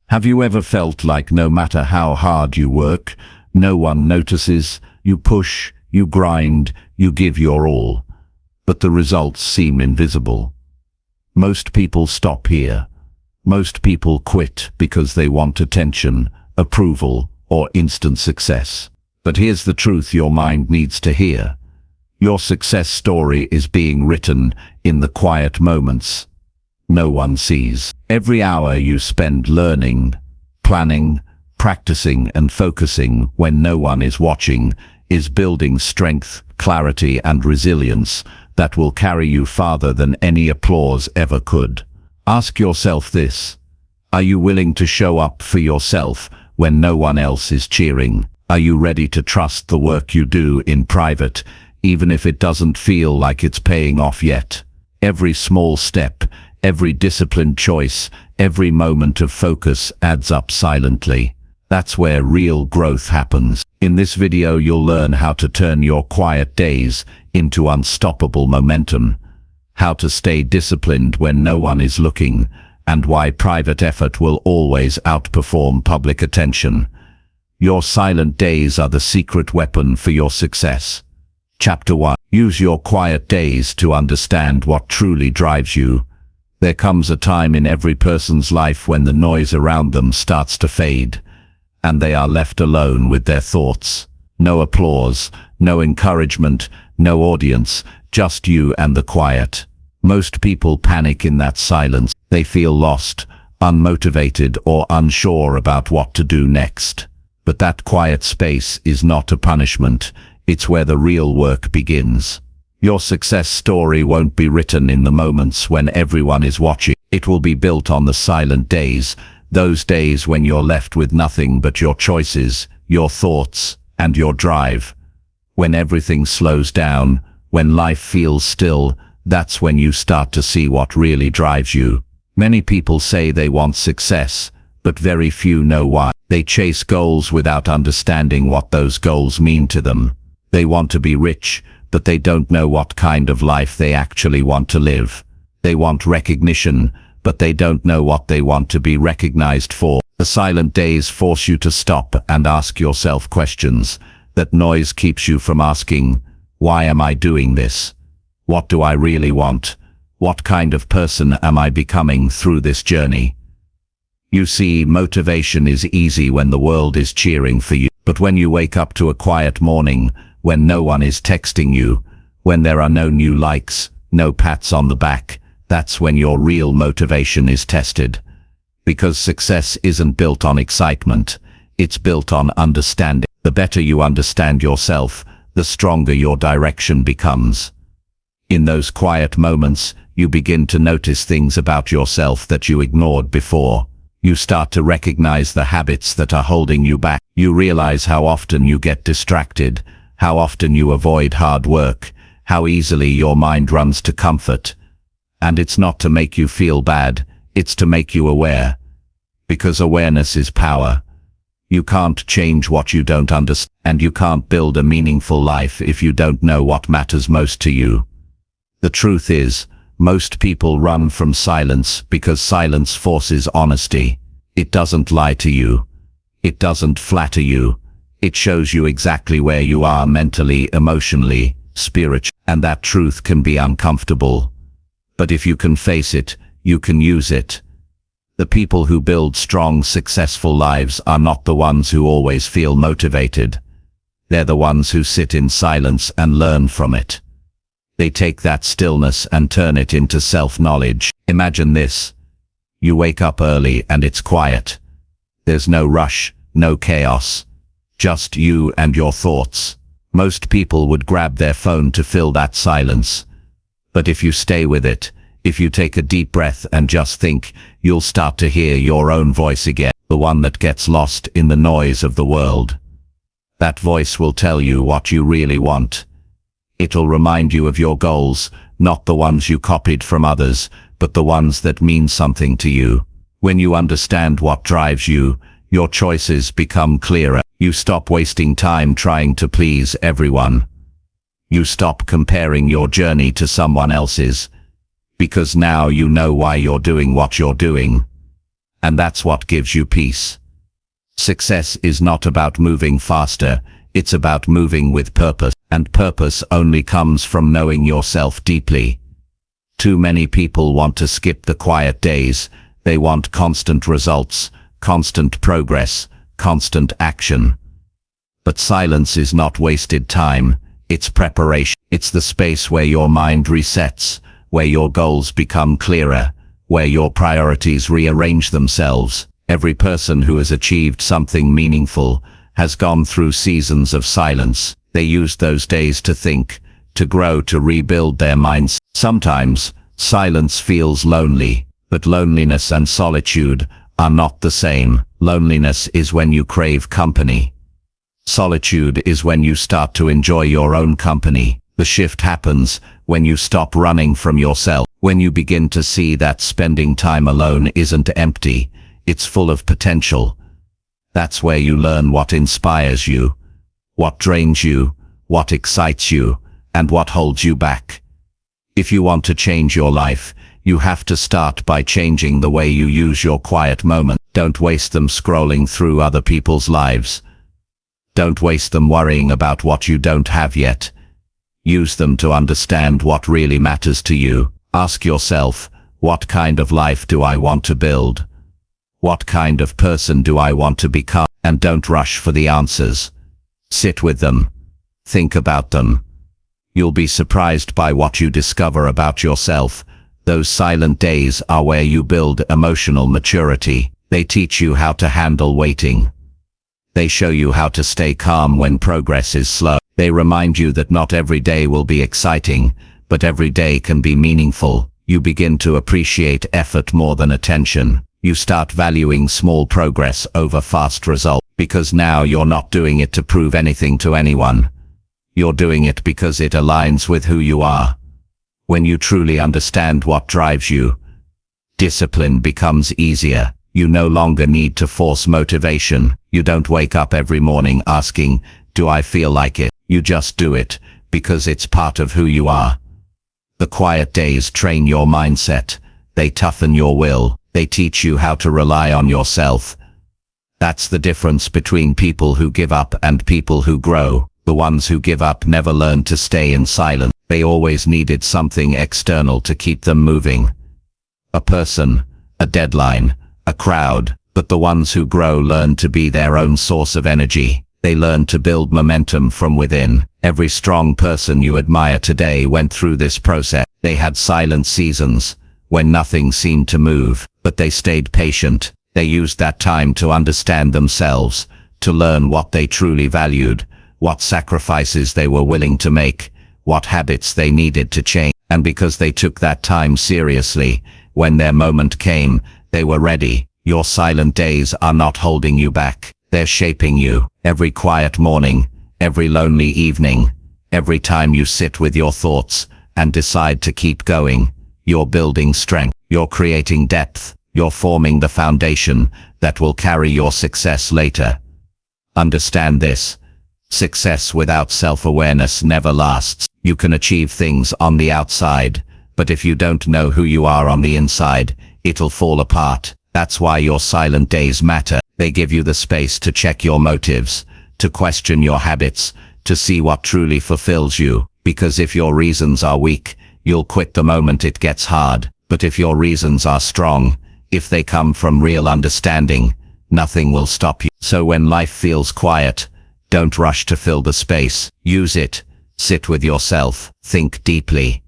Have you ever felt like no matter how hard you work, no one notices? You push, you grind, you give your all, but the results seem invisible. Most people stop here. Most people quit because they want attention, approval, or instant success. But here's the truth your mind needs to hear. Your success story is being written in the quiet moments no one sees. Every hour you spend learning, planning, practicing, and focusing when no one is watching is building strength, clarity, and resilience that will carry you farther than any applause ever could. Ask yourself this: are you willing to show up for yourself when no one else is cheering? Are you ready to trust the work you do in private, even if it doesn't feel like it's paying off yet? Every small step, every disciplined choice, every moment of focus adds up silently. That's where real growth happens. In this video you'll learn how to turn your quiet days into unstoppable momentum, how to stay disciplined when no one is looking, and why private effort will always outperform public attention. Your silent days are the secret weapon for your success. Chapter 1. Use your quiet days to understand what truly drives you. There comes a time in every person's life when the noise around them starts to fade, and they are left alone with their thoughts. No applause, no encouragement, no audience, just you and the quiet. Most people panic in that silence. They feel lost, unmotivated, or unsure about what to do next. But that quiet space is not a punishment. It's where the real work begins. Your success story won't be written in the moments when everyone is watching. It will be built on the silent days, those days when you're left with nothing but your choices, your thoughts, and your drive. When everything slows down, when life feels still, that's when you start to see what really drives you. Many people say they want success, but very few know why. They chase goals without understanding what those goals mean to them. They want to be rich, but they don't know what kind of life they actually want to live. They want recognition, but they don't know what they want to be recognized for. The silent days force you to stop and ask yourself questions. That noise keeps you from asking, why am I doing this? What do I really want? What kind of person am I becoming through this journey? You see, motivation is easy when the world is cheering for you. But when you wake up to a quiet morning, when no one is texting you, when there are no new likes, no pats on the back, that's when your real motivation is tested. Because success isn't built on excitement, it's built on understanding. The better you understand yourself, the stronger your direction becomes. In those quiet moments, you begin to notice things about yourself that you ignored before. You start to recognize the habits that are holding you back. You realize how often you get distracted, how often you avoid hard work, how easily your mind runs to comfort. And it's not to make you feel bad, it's to make you aware. Because awareness is power. You can't change what you don't understand, and you can't build a meaningful life if you don't know what matters most to you. The truth is, most people run from silence because silence forces honesty. It doesn't lie to you. It doesn't flatter you. It shows you exactly where you are mentally, emotionally, spiritually, and that truth can be uncomfortable. But if you can face it, you can use it. The people who build strong, successful lives are not the ones who always feel motivated. They're the ones who sit in silence and learn from it. They take that stillness and turn it into self-knowledge. Imagine this. You wake up early and it's quiet. There's no rush, no chaos. Just you and your thoughts. Most people would grab their phone to fill that silence. But if you stay with it, if you take a deep breath and just think, you'll start to hear your own voice again, the one that gets lost in the noise of the world. That voice will tell you what you really want. It'll remind you of your goals, not the ones you copied from others, but the ones that mean something to you. When you understand what drives you, your choices become clearer. You stop wasting time trying to please everyone. You stop comparing your journey to someone else's, because now you know why you're doing what you're doing. and that's what gives you peace. Success is not about moving faster, it's about moving with purpose, and purpose only comes from knowing yourself deeply. Too many people want to skip the quiet days. They want constant results, constant progress, constant action. But silence is not wasted time, it's preparation. It's the space where your mind resets, where your goals become clearer, where your priorities rearrange themselves. Every person who has achieved something meaningful has gone through seasons of silence. They used those days to think, to grow, to rebuild their minds. Sometimes, silence feels lonely, but loneliness and solitude are not the same. Loneliness is when you crave company. Solitude is when you start to enjoy your own company. The shift happens when you stop running from yourself, when you begin to see that spending time alone isn't empty, it's full of potential. That's where you learn what inspires you, what drains you, what excites you, and what holds you back. If you want to change your life, you have to start by changing the way you use your quiet moments. Don't waste them scrolling through other people's lives. Don't waste them worrying about what you don't have yet. Use them to understand what really matters to you. Ask yourself, what kind of life do I want to build? What kind of person do I want to become? And don't rush for the answers. Sit with them. Think about them. You'll be surprised by what you discover about yourself. Those silent days are where you build emotional maturity. They teach you how to handle waiting. They show you how to stay calm when progress is slow. They remind you that not every day will be exciting, but every day can be meaningful. You begin to appreciate effort more than attention. You start valuing small progress over fast results, because now you're not doing it to prove anything to anyone. You're doing it because it aligns with who you are. When you truly understand what drives you, discipline becomes easier. You no longer need to force motivation. You don't wake up every morning asking, do I feel like it? You just do it, because it's part of who you are. The quiet days train your mindset. They toughen your will. They teach you how to rely on yourself. That's the difference between people who give up and people who grow. The ones who give up never learn to stay in silence. They always needed something external to keep them moving. A person, a deadline, a crowd. But the ones who grow learn to be their own source of energy. They learn to build momentum from within. Every strong person you admire today went through this process. They had silent seasons when nothing seemed to move, but they stayed patient. They used that time to understand themselves, to learn what they truly valued, what sacrifices they were willing to make, what habits they needed to change. And because they took that time seriously, when their moment came, they were ready. Your silent days are not holding you back. They're shaping you. Every quiet morning, every lonely evening, every time you sit with your thoughts and decide to keep going, you're building strength. You're creating depth. You're forming the foundation that will carry your success later. Understand this. Success without self-awareness never lasts. You can achieve things on the outside, but if you don't know who you are on the inside, it'll fall apart. That's why your silent days matter. They give you the space to check your motives, to question your habits, to see what truly fulfills you. Because if your reasons are weak, you'll quit the moment it gets hard. But if your reasons are strong, if they come from real understanding, nothing will stop you. So when life feels quiet, don't rush to fill the space. Use it. Sit with yourself. Think deeply.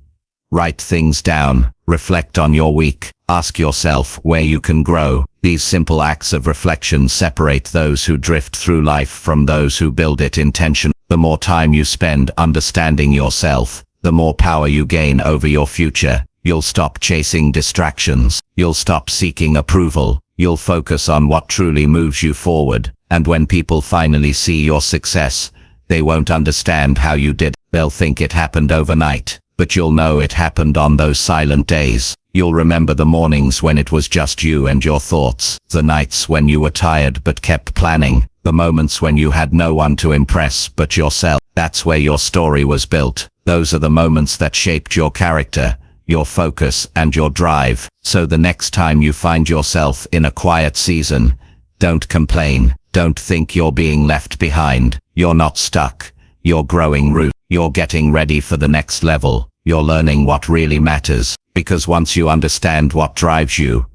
Write things down. Reflect on your week. Ask yourself where you can grow. These simple acts of reflection separate those who drift through life from those who build it intentionally. The more time you spend understanding yourself, the more power you gain over your future. You'll stop chasing distractions. You'll stop seeking approval. You'll focus on what truly moves you forward. And when people finally see your success, they won't understand how you did. They'll think it happened overnight, but you'll know it happened on those silent days. You'll remember the mornings when it was just you and your thoughts, the nights when you were tired but kept planning, the moments when you had no one to impress but yourself. That's where your story was built. Those are the moments that shaped your character, your focus, and your drive. So the next time you find yourself in a quiet season, don't complain. Don't think you're being left behind. You're not stuck. You're growing root. You're getting ready for the next level. You're learning what really matters. Because once you understand what drives you,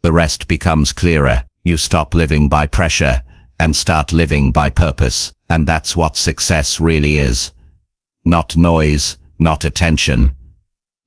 the rest becomes clearer. You stop living by pressure and start living by purpose. And that's what success really is. Not noise, not attention,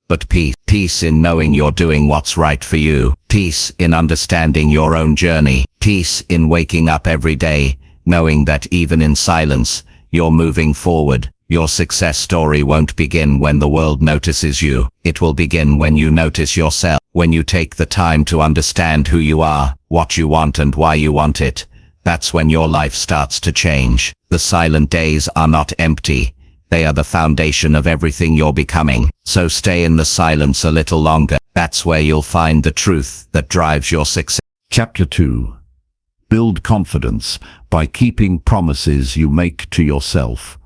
but peace. Peace in knowing you're doing what's right for you. Peace in understanding your own journey. Peace in waking up every day, knowing that even in silence, you're moving forward. Your success story won't begin when the world notices you. It will begin when you notice yourself. When you take the time to understand who you are, what you want and why you want it, that's when your life starts to change. The silent days are not empty. They are the foundation of everything you're becoming. So stay in the silence a little longer. That's where you'll find the truth that drives your success. Chapter 2. Build confidence by keeping promises you make to yourself.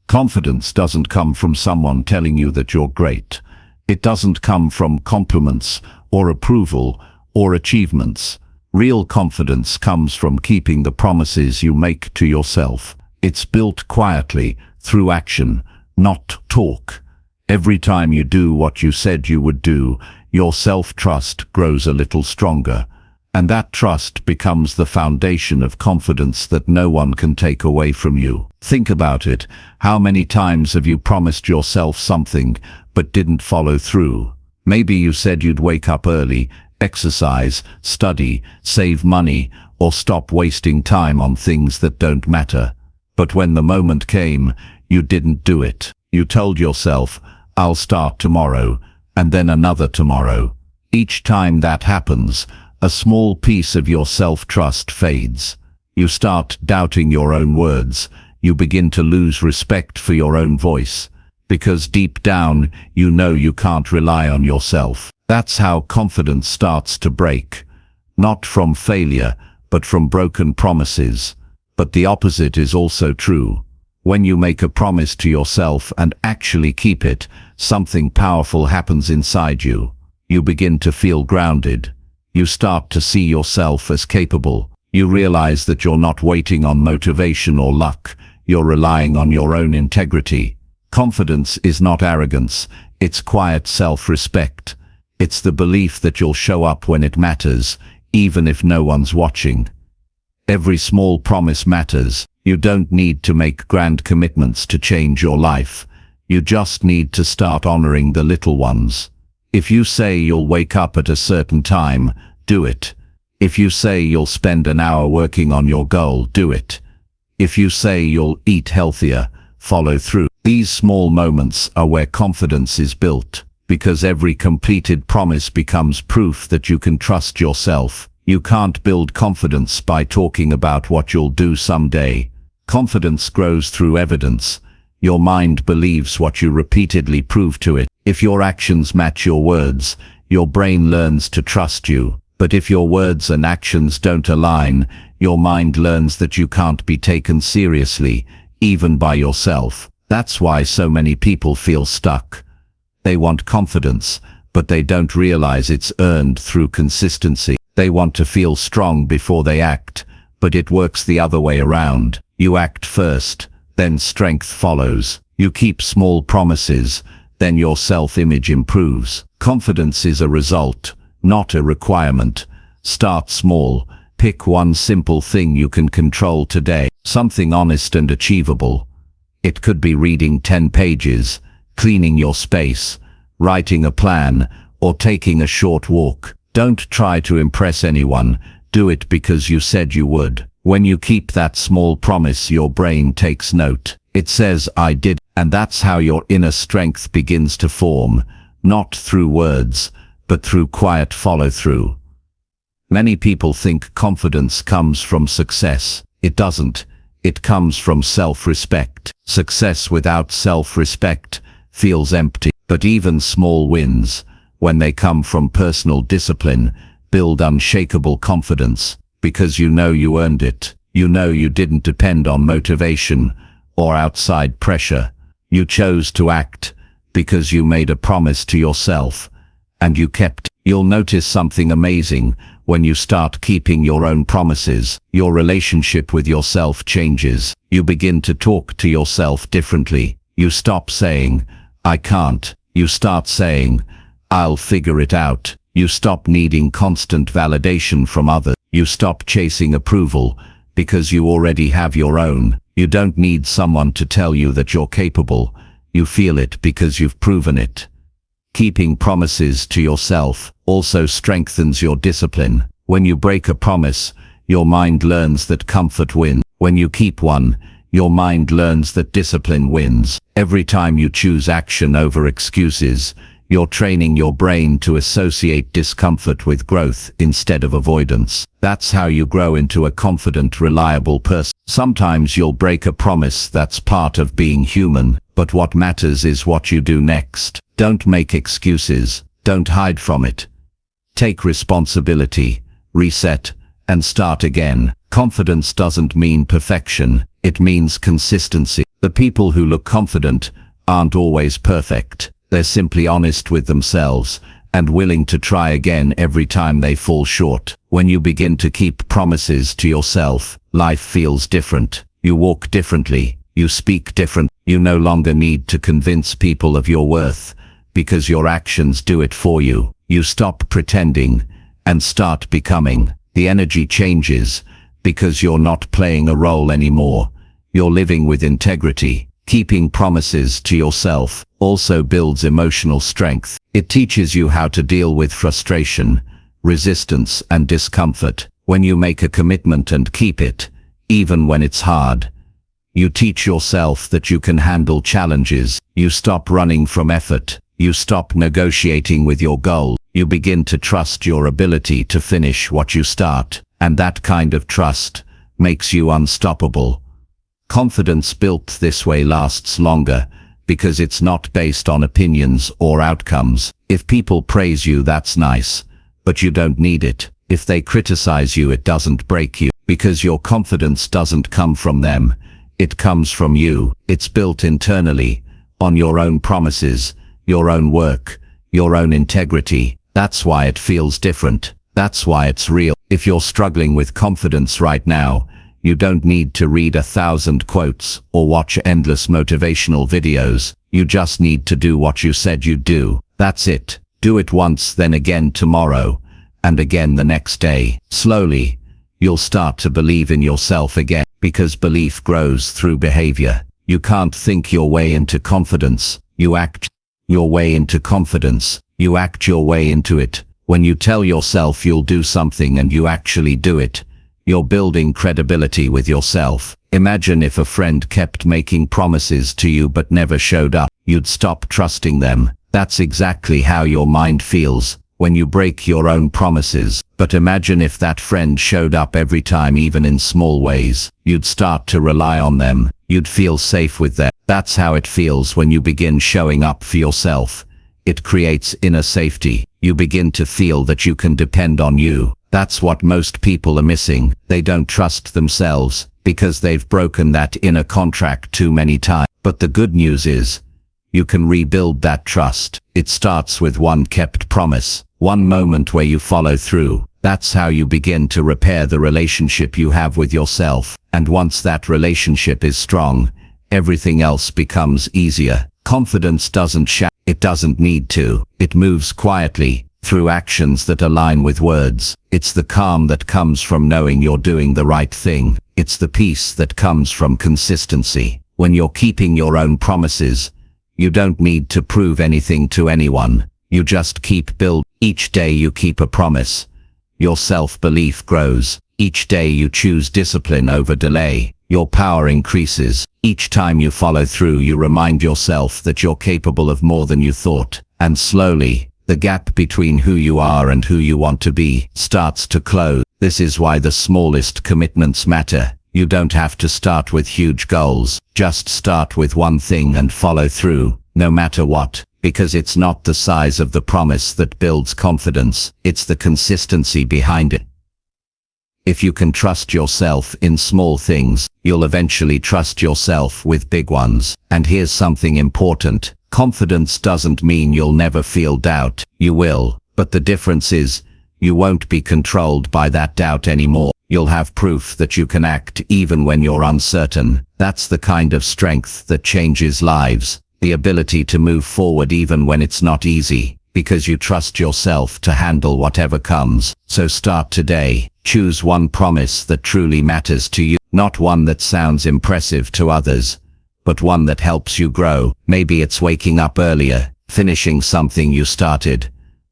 Confidence doesn't come from someone telling you that you're great. It doesn't come from compliments or approval or achievements. Real confidence comes from keeping the promises you make to yourself. It's built quietly, through action, not talk. Every time you do what you said you would do, your self-trust grows a little stronger. And that trust becomes the foundation of confidence that no one can take away from you. Think about it. How many times have you promised yourself something, but didn't follow through? Maybe you said you'd wake up early, exercise, study, save money, or stop wasting time on things that don't matter. But when the moment came, you didn't do it. You told yourself, I'll start tomorrow, and then another tomorrow. Each time that happens, a small piece of your self-trust fades. You start doubting your own words. You begin to lose respect for your own voice. Because deep down, you know you can't rely on yourself. That's how confidence starts to break. Not from failure, but from broken promises. But the opposite is also true. When you make a promise to yourself and actually keep it, something powerful happens inside you. You begin to feel grounded. You start to see yourself as capable. You realize that you're not waiting on motivation or luck. You're relying on your own integrity. Confidence is not arrogance. It's quiet self-respect. It's the belief that you'll show up when it matters, even if no one's watching. Every small promise matters. You don't need to make grand commitments to change your life. You just need to start honoring the little ones. If you say you'll wake up at a certain time, do it. If you say you'll spend an hour working on your goal, do it. If you say you'll eat healthier, follow through. These small moments are where confidence is built, because every completed promise becomes proof that you can trust yourself. You can't build confidence by talking about what you'll do someday. Confidence grows through evidence. Your mind believes what you repeatedly prove to it. If your actions match your words, your brain learns to trust you. But if your words and actions don't align, your mind learns that you can't be taken seriously, even by yourself. That's why so many people feel stuck. They want confidence, but they don't realize it's earned through consistency. They want to feel strong before they act, but it works the other way around. You act first, then strength follows. You keep small promises, then your self-image improves. Confidence is a result, not a requirement. Start small. Pick one simple thing you can control today. Something honest and achievable. It could be reading 10 pages, cleaning your space, writing a plan, or taking a short walk. Don't try to impress anyone. Do it because you said you would. When you keep that small promise, your brain takes note. It says, I did. And that's how your inner strength begins to form, not through words, but through quiet follow-through. Many people think confidence comes from success. It doesn't. It comes from self-respect. Success without self-respect feels empty. But even small wins, when they come from personal discipline, build unshakable confidence, because you know you earned it. You know you didn't depend on motivation or outside pressure. You chose to act, because you made a promise to yourself, and you kept. You'll notice something amazing. When you start keeping your own promises, your relationship with yourself changes. You begin to talk to yourself differently. You stop saying, "I can't." You start saying, "I'll figure it out." You stop needing constant validation from others. You stop chasing approval, because you already have your own. You don't need someone to tell you that you're capable. You feel it because you've proven it. Keeping promises to yourself also strengthens your discipline. When you break a promise, your mind learns that comfort wins. When you keep one, your mind learns that discipline wins. Every time you choose action over excuses, you're training your brain to associate discomfort with growth instead of avoidance. That's how you grow into a confident, reliable person. Sometimes you'll break a promise. That's part of being human, but what matters is what you do next. Don't make excuses. Don't hide from it. Take responsibility, reset, and start again. Confidence doesn't mean perfection. It means consistency. The people who look confident aren't always perfect. They're simply honest with themselves and willing to try again every time they fall short. When you begin to keep promises to yourself, life feels different. You walk differently. You speak different. You no longer need to convince people of your worth, because your actions do it for you. You stop pretending and start becoming. The energy changes because you're not playing a role anymore. You're living with integrity. Keeping promises to yourself also builds emotional strength. It teaches you how to deal with frustration, resistance, and discomfort. When you make a commitment and keep it, even when it's hard, you teach yourself that you can handle challenges. You stop running from effort. You stop negotiating with your goal. You begin to trust your ability to finish what you start, and that kind of trust makes you unstoppable. Confidence built this way lasts longer, because it's not based on opinions or outcomes. If people praise you, that's nice, but you don't need it. If they criticize you, it doesn't break you, because your confidence doesn't come from them. It comes from you. It's built internally, on your own promises, your own work, your own integrity. That's why it feels different. That's why it's real. If you're struggling with confidence right now, you don't need to read 1,000 quotes or watch endless motivational videos. You just need to do what you said you'd do. That's it. Do it once, then again tomorrow, and again the next day. Slowly, you'll start to believe in yourself again, because belief grows through behavior. You can't think your way into confidence. You act your way into confidence. You act your way into it. When you tell yourself you'll do something and you actually do it, you're building credibility with yourself. Imagine if a friend kept making promises to you but never showed up. You'd stop trusting them. That's exactly how your mind feels when you break your own promises. But imagine if that friend showed up every time, even in small ways. You'd start to rely on them. You'd feel safe with them. That's how it feels when you begin showing up for yourself. It creates inner safety. You begin to feel that you can depend on you. That's what most people are missing. They don't trust themselves because they've broken that inner contract too many times. But the good news is, you can rebuild that trust. It starts with one kept promise, one moment where you follow through. That's how you begin to repair the relationship you have with yourself. And once that relationship is strong, everything else becomes easier. Confidence doesn't shout. It doesn't need to. It moves quietly, through actions that align with words. It's the calm that comes from knowing you're doing the right thing. It's the peace that comes from consistency. When you're keeping your own promises, you don't need to prove anything to anyone. You just keep building. Each day you keep a promise, your self-belief grows. Each day you choose discipline over delay, your power increases. Each time you follow through, you remind yourself that you're capable of more than you thought. And slowly, the gap between who you are and who you want to be starts to close. This is why the smallest commitments matter. You don't have to start with huge goals. Just start with one thing and follow through, no matter what. Because it's not the size of the promise that builds confidence, it's the consistency behind it. If you can trust yourself in small things, you'll eventually trust yourself with big ones. And here's something important. Confidence doesn't mean you'll never feel doubt. You will, but the difference is, you won't be controlled by that doubt anymore. You'll have proof that you can act even when you're uncertain. That's the kind of strength that changes lives. The ability to move forward even when it's not easy, because you trust yourself to handle whatever comes. So start today. Choose one promise that truly matters to you, not one that sounds impressive to others, but one that helps you grow. Maybe it's waking up earlier, finishing something you started,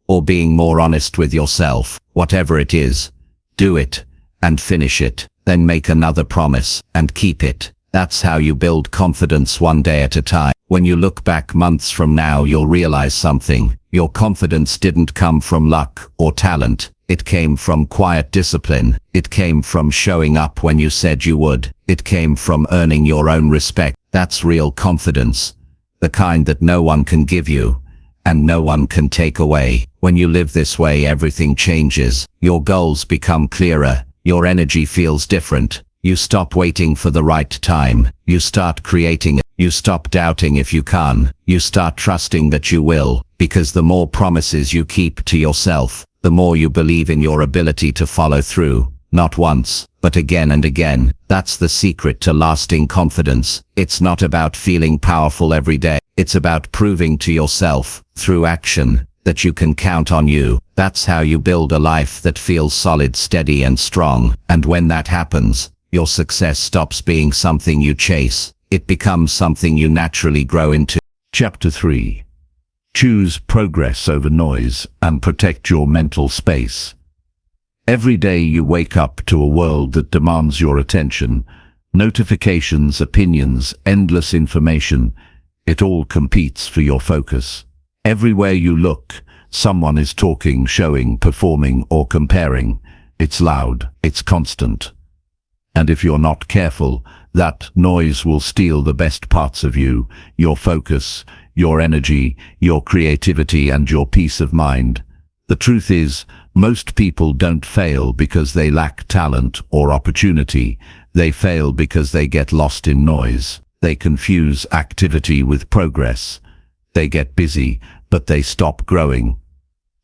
or being more honest with yourself. Whatever it is, do it and finish it. Then make another promise and keep it. That's how you build confidence, one day at a time. When you look back months from now, you'll realize something. Your confidence didn't come from luck or talent. It came from quiet discipline. It came from showing up when you said you would. It came from earning your own respect. That's real confidence. The kind that no one can give you, and no one can take away. When you live this way, everything changes. Your goals become clearer. Your energy feels different. You stop waiting for the right time. You start creating it. You stop doubting if you can. You start trusting that you will, because the more promises you keep to yourself, the more you believe in your ability to follow through. Not once, but again and again. That's the secret to lasting confidence. It's not about feeling powerful every day. It's about proving to yourself, through action, that you can count on you. That's how you build a life that feels solid, steady, and strong. And when that happens, your success stops being something you chase. It becomes something you naturally grow into. Chapter 3. Choose progress over noise and protect your mental space. Every day you wake up to a world that demands your attention. Notifications, opinions, endless information. It all competes for your focus. Everywhere you look, someone is talking, showing, performing, or comparing. It's loud, it's constant. And if you're not careful, that noise will steal the best parts of you, your focus, your energy, your creativity, and your peace of mind. The truth is, most people don't fail because they lack talent or opportunity. They fail because they get lost in noise. They confuse activity with progress. They get busy, but they stop growing.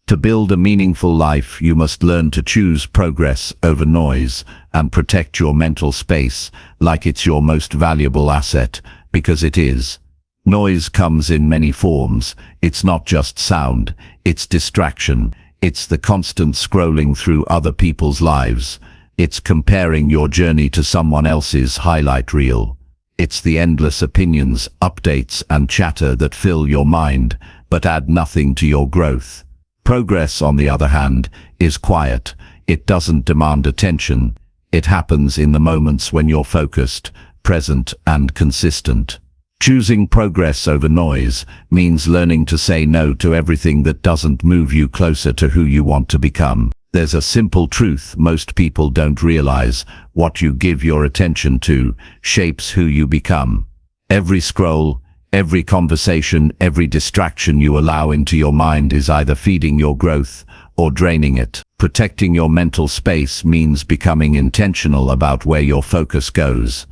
To build a meaningful life, you must learn to choose progress over noise and protect your mental space like it's your most valuable asset, because it is. Noise comes in many forms. It's not just sound, it's distraction. It's the constant scrolling through other people's lives. It's comparing your journey to someone else's highlight reel. It's the endless opinions, updates, and chatter that fill your mind, but add nothing to your growth. Progress, on the other hand, is quiet. It doesn't demand attention. It happens in the moments when you're focused, present, and consistent. Choosing progress over noise means learning to say no to everything that doesn't move you closer to who you want to become. There's a simple truth most people don't realize: what you give your attention to shapes who you become. Every scroll, every conversation, every distraction you allow into your mind is either feeding your growth or draining it. Protecting your mental space means becoming intentional about where your focus goes.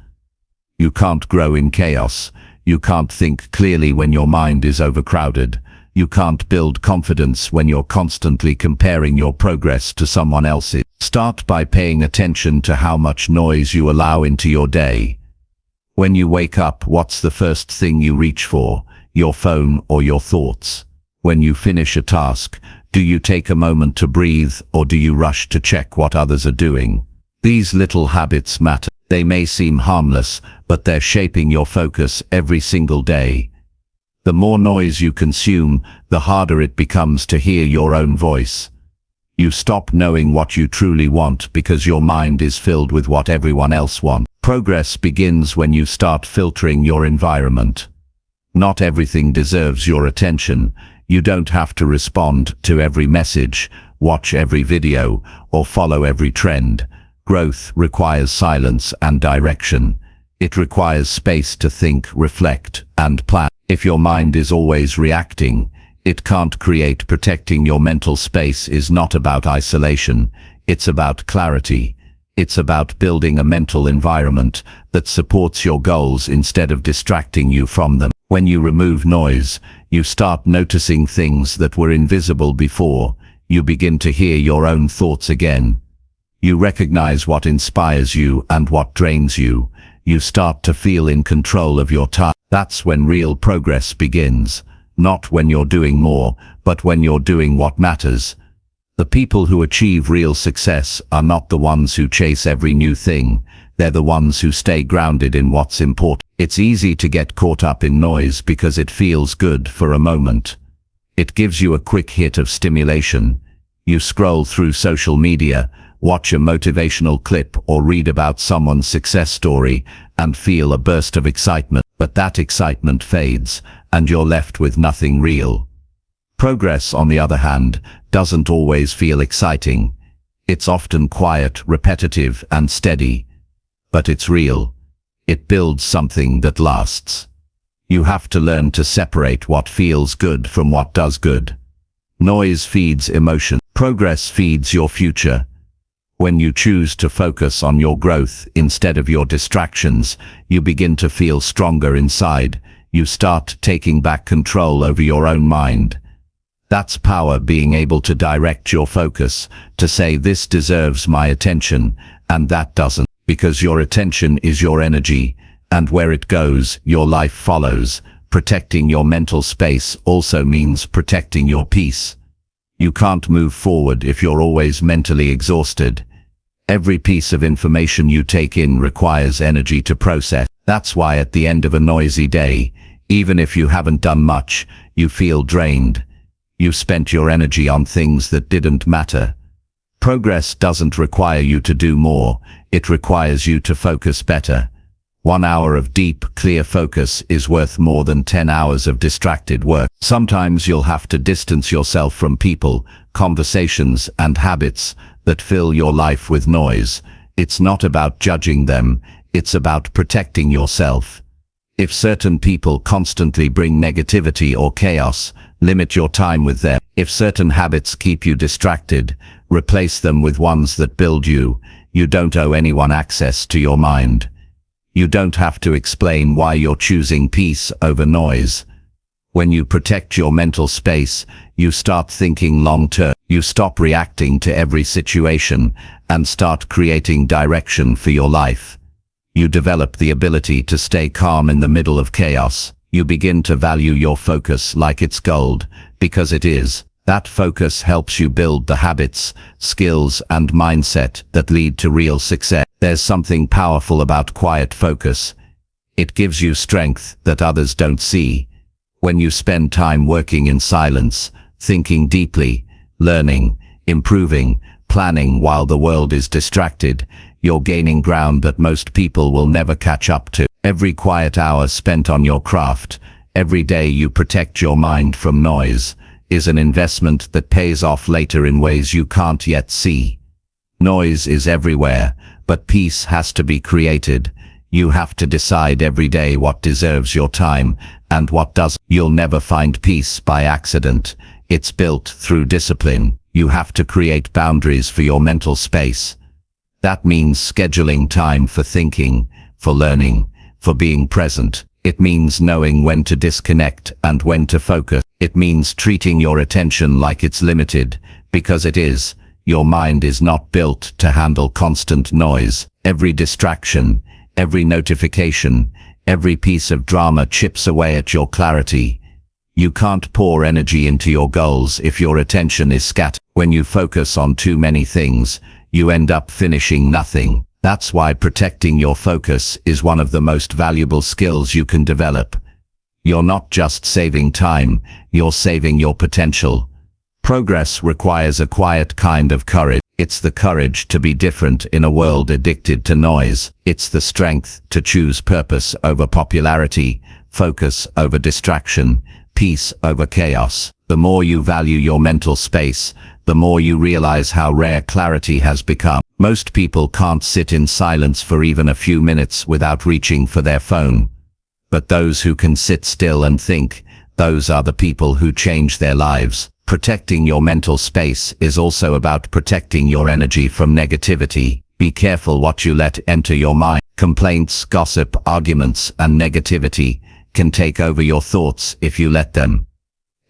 You can't grow in chaos. You can't think clearly when your mind is overcrowded. You can't build confidence when you're constantly comparing your progress to someone else's. Start by paying attention to how much noise you allow into your day. When you wake up, what's the first thing you reach for? Your phone or your thoughts? When you finish a task, do you take a moment to breathe, or do you rush to check what others are doing? These little habits matter. They may seem harmless, but they're shaping your focus every single day. The more noise you consume, the harder it becomes to hear your own voice. You stop knowing what you truly want because your mind is filled with what everyone else wants. Progress begins when you start filtering your environment. Not everything deserves your attention. You don't have to respond to every message, watch every video, or follow every trend. Growth requires silence and direction. It requires space to think, reflect, and plan. If your mind is always reacting, it can't create. Protecting your mental space is not about isolation. It's about clarity. It's about building a mental environment that supports your goals instead of distracting you from them. When you remove noise, you start noticing things that were invisible before. You begin to hear your own thoughts again. You recognize what inspires you and what drains you. You start to feel in control of your time. That's when real progress begins. Not when you're doing more, but when you're doing what matters. The people who achieve real success are not the ones who chase every new thing. They're the ones who stay grounded in what's important. It's easy to get caught up in noise because it feels good for a moment. It gives you a quick hit of stimulation. You scroll through social media, watch a motivational clip or read about someone's success story and feel a burst of excitement. But that excitement fades and you're left with nothing real. Progress, on the other hand, doesn't always feel exciting. It's often quiet, repetitive, and steady. But it's real. It builds something that lasts. You have to learn to separate what feels good from what does good. Noise feeds emotion. Progress feeds your future. When you choose to focus on your growth instead of your distractions, you begin to feel stronger inside. You start taking back control over your own mind. That's power, being able to direct your focus, to say this deserves my attention and that doesn't, because your attention is your energy, and where it goes, your life follows. Protecting your mental space also means protecting your peace. You can't move forward if you're always mentally exhausted. Every piece of information you take in requires energy to process. That's why at the end of a noisy day, even if you haven't done much, you feel drained. You spent your energy on things that didn't matter. Progress doesn't require you to do more, it requires you to focus better. 1 hour of deep, clear focus is worth more than 10 hours of distracted work. Sometimes you'll have to distance yourself from people, conversations, and habits that fill your life with noise. It's not about judging them, it's about protecting yourself. If certain people constantly bring negativity or chaos, limit your time with them. If certain habits keep you distracted, replace them with ones that build you. You don't owe anyone access to your mind. You don't have to explain why you're choosing peace over noise. When you protect your mental space, you start thinking long-term. You stop reacting to every situation and start creating direction for your life. You develop the ability to stay calm in the middle of chaos. You begin to value your focus like it's gold, because it is. That focus helps you build the habits, skills, and mindset that lead to real success. There's something powerful about quiet focus. It gives you strength that others don't see. When you spend time working in silence, thinking deeply, learning, improving, planning while the world is distracted, you're gaining ground that most people will never catch up to. Every quiet hour spent on your craft, every day you protect your mind from noise, is an investment that pays off later in ways you can't yet see. Noise is everywhere, but peace has to be created. You have to decide every day what deserves your time and what doesn't. You'll never find peace by accident. It's built through discipline. You have to create boundaries for your mental space. That means scheduling time for thinking, for learning, for being present. It means knowing when to disconnect and when to focus. It means treating your attention like it's limited, because it is. Your mind is not built to handle constant noise. Every distraction, every notification, every piece of drama chips away at your clarity. You can't pour energy into your goals if your attention is scattered. When you focus on too many things, you end up finishing nothing. That's why protecting your focus is one of the most valuable skills you can develop. You're not just saving time, you're saving your potential. Progress requires a quiet kind of courage. It's the courage to be different in a world addicted to noise. It's the strength to choose purpose over popularity, focus over distraction, peace over chaos. The more you value your mental space, the more you realize how rare clarity has become. Most people can't sit in silence for even a few minutes without reaching for their phone. But those who can sit still and think, those are the people who change their lives. Protecting your mental space is also about protecting your energy from negativity. Be careful what you let enter your mind. Complaints, gossip, arguments, and negativity can take over your thoughts if you let them.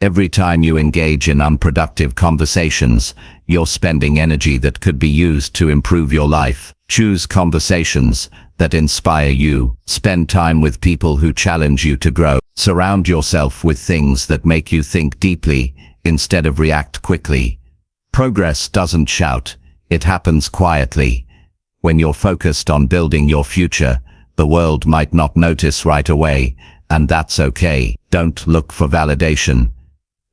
Every time you engage in unproductive conversations, you're spending energy that could be used to improve your life. Choose conversations that inspire you. Spend time with people who challenge you to grow. Surround yourself with things that make you think deeply instead of react quickly. Progress doesn't shout, it happens quietly. When you're focused on building your future, the world might not notice right away, and that's okay. Don't look for validation.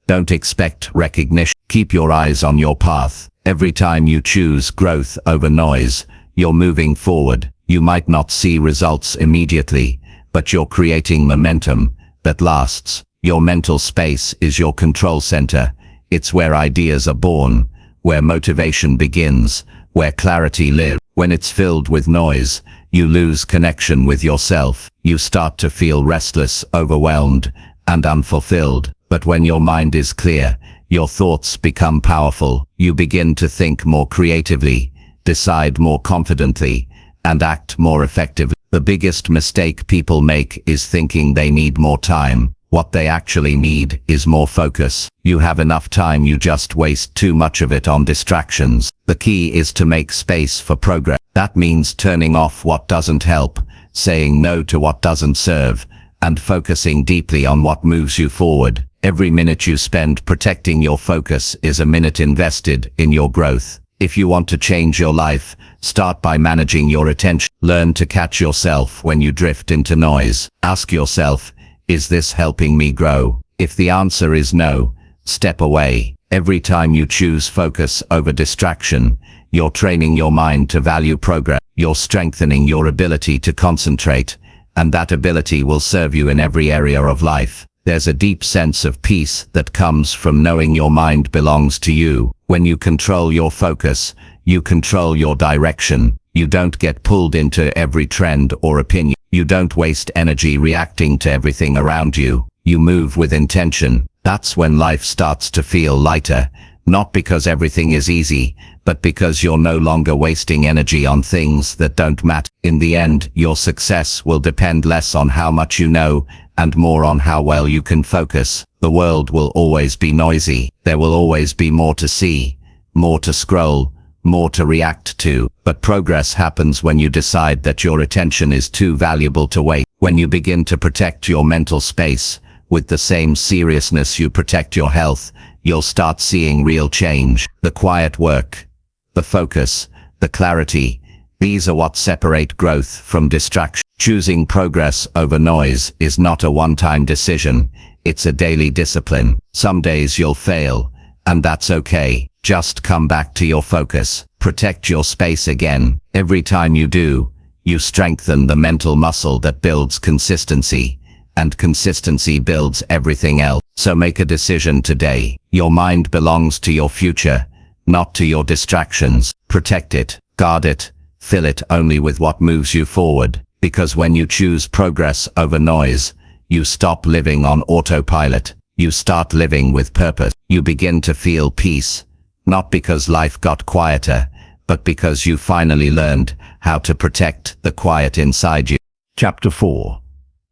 Don't expect recognition. Keep your eyes on your path. Every time you choose growth over noise, you're moving forward. You might not see results immediately, but you're creating momentum that lasts. Your mental space is your control center. It's where ideas are born, where motivation begins, where clarity lives. When it's filled with noise, you lose connection with yourself. You start to feel restless, overwhelmed, and unfulfilled. But when your mind is clear, your thoughts become powerful. You begin to think more creatively, decide more confidently, and act more effectively. The biggest mistake people make is thinking they need more time. What they actually need is more focus. You have enough time, you just waste too much of it on distractions. The key is to make space for progress. That means turning off what doesn't help, saying no to what doesn't serve, and focusing deeply on what moves you forward. Every minute you spend protecting your focus is a minute invested in your growth. If you want to change your life, start by managing your attention. Learn to catch yourself when you drift into noise. Ask yourself, is this helping me grow? If the answer is no, step away. Every time you choose focus over distraction, you're training your mind to value progress. You're strengthening your ability to concentrate, and that ability will serve you in every area of life. There's a deep sense of peace that comes from knowing your mind belongs to you. When you control your focus, you control your direction. You don't get pulled into every trend or opinion. You don't waste energy reacting to everything around you. You move with intention. That's when life starts to feel lighter, not because everything is easy, but because you're no longer wasting energy on things that don't matter. In the end, your success will depend less on how much you know and more on how well you can focus. The world will always be noisy. There will always be more to see, more to scroll, more to react to. But progress happens when you decide that your attention is too valuable to waste. When you begin to protect your mental space with the same seriousness you protect your health, you'll start seeing real change. The quiet work, the focus, the clarity, these are what separate growth from distraction. Choosing progress over noise is not a one-time decision, it's a daily discipline. Some days you'll fail, and that's okay. Just come back to your focus. Protect your space again. Every time you do, you strengthen the mental muscle that builds consistency, and consistency builds everything else. So make a decision today. Your mind belongs to your future, not to your distractions. Protect it, guard it, fill it only with what moves you forward. Because when you choose progress over noise, you stop living on autopilot. You start living with purpose. You begin to feel peace, not because life got quieter, but because you finally learned how to protect the quiet inside you. Chapter 4.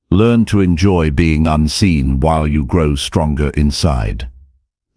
Learn to enjoy being unseen while you grow stronger inside.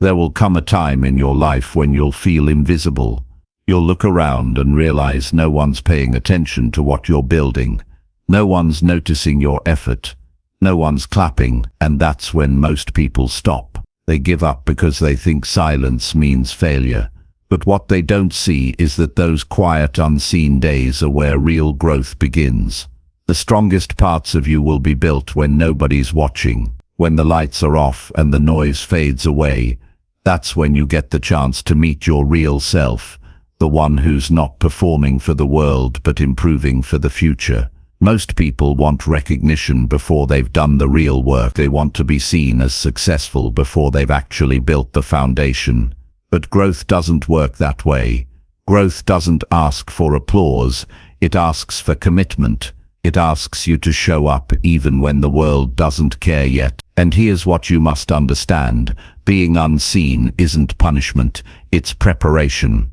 There will come a time in your life when you'll feel invisible. You'll look around and realize no one's paying attention to what you're building. No one's noticing your effort. No one's clapping, and that's when most people stop. They give up because they think silence means failure. But what they don't see is that those quiet, unseen days are where real growth begins. The strongest parts of you will be built when nobody's watching, when the lights are off and the noise fades away. That's when you get the chance to meet your real self, the one who's not performing for the world but improving for the future. Most people want recognition before they've done the real work. They want to be seen as successful before they've actually built the foundation. But growth doesn't work that way. Growth doesn't ask for applause, it asks for commitment. It asks you to show up even when the world doesn't care yet. And here's what you must understand. Being unseen isn't punishment, it's preparation.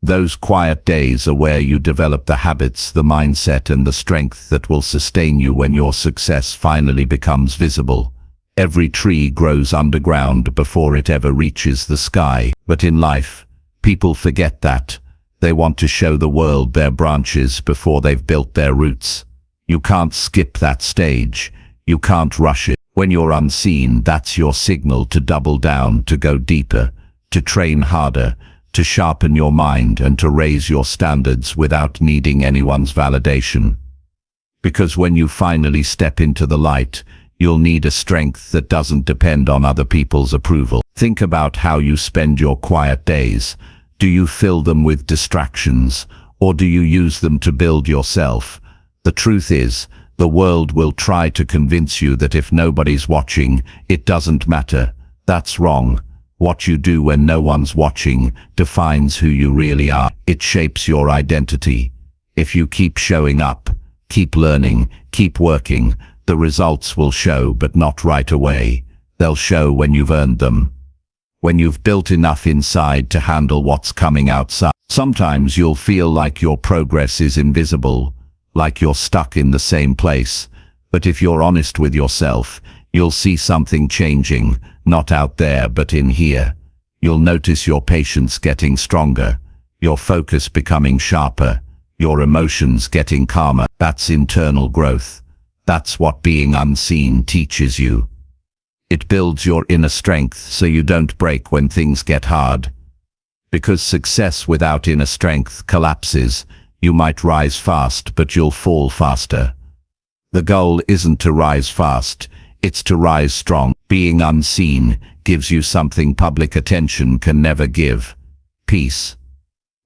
Those quiet days are where you develop the habits, the mindset, and the strength that will sustain you when your success finally becomes visible. Every tree grows underground before it ever reaches the sky. But in life, people forget that. They want to show the world their branches before they've built their roots. You can't skip that stage. You can't rush it. When you're unseen, that's your signal to double down, to go deeper, to train harder, to sharpen your mind, and to raise your standards without needing anyone's validation. Because when you finally step into the light, you'll need a strength that doesn't depend on other people's approval. Think about how you spend your quiet days. Do you fill them with distractions, or do you use them to build yourself? The truth is, the world will try to convince you that if nobody's watching, it doesn't matter. That's wrong. What you do when no one's watching defines who you really are. It shapes your identity. If you keep showing up, keep learning, keep working, the results will show, but not right away. They'll show when you've earned them. When you've built enough inside to handle what's coming outside. Sometimes you'll feel like your progress is invisible, like you're stuck in the same place. But if you're honest with yourself, you'll see something changing, not out there but in here. You'll notice your patience getting stronger, your focus becoming sharper, your emotions getting calmer. That's internal growth. That's what being unseen teaches you. It builds your inner strength so you don't break when things get hard. Because success without inner strength collapses. You might rise fast, but you'll fall faster. The goal isn't to rise fast, it's to rise strong. Being unseen gives you something public attention can never give: peace.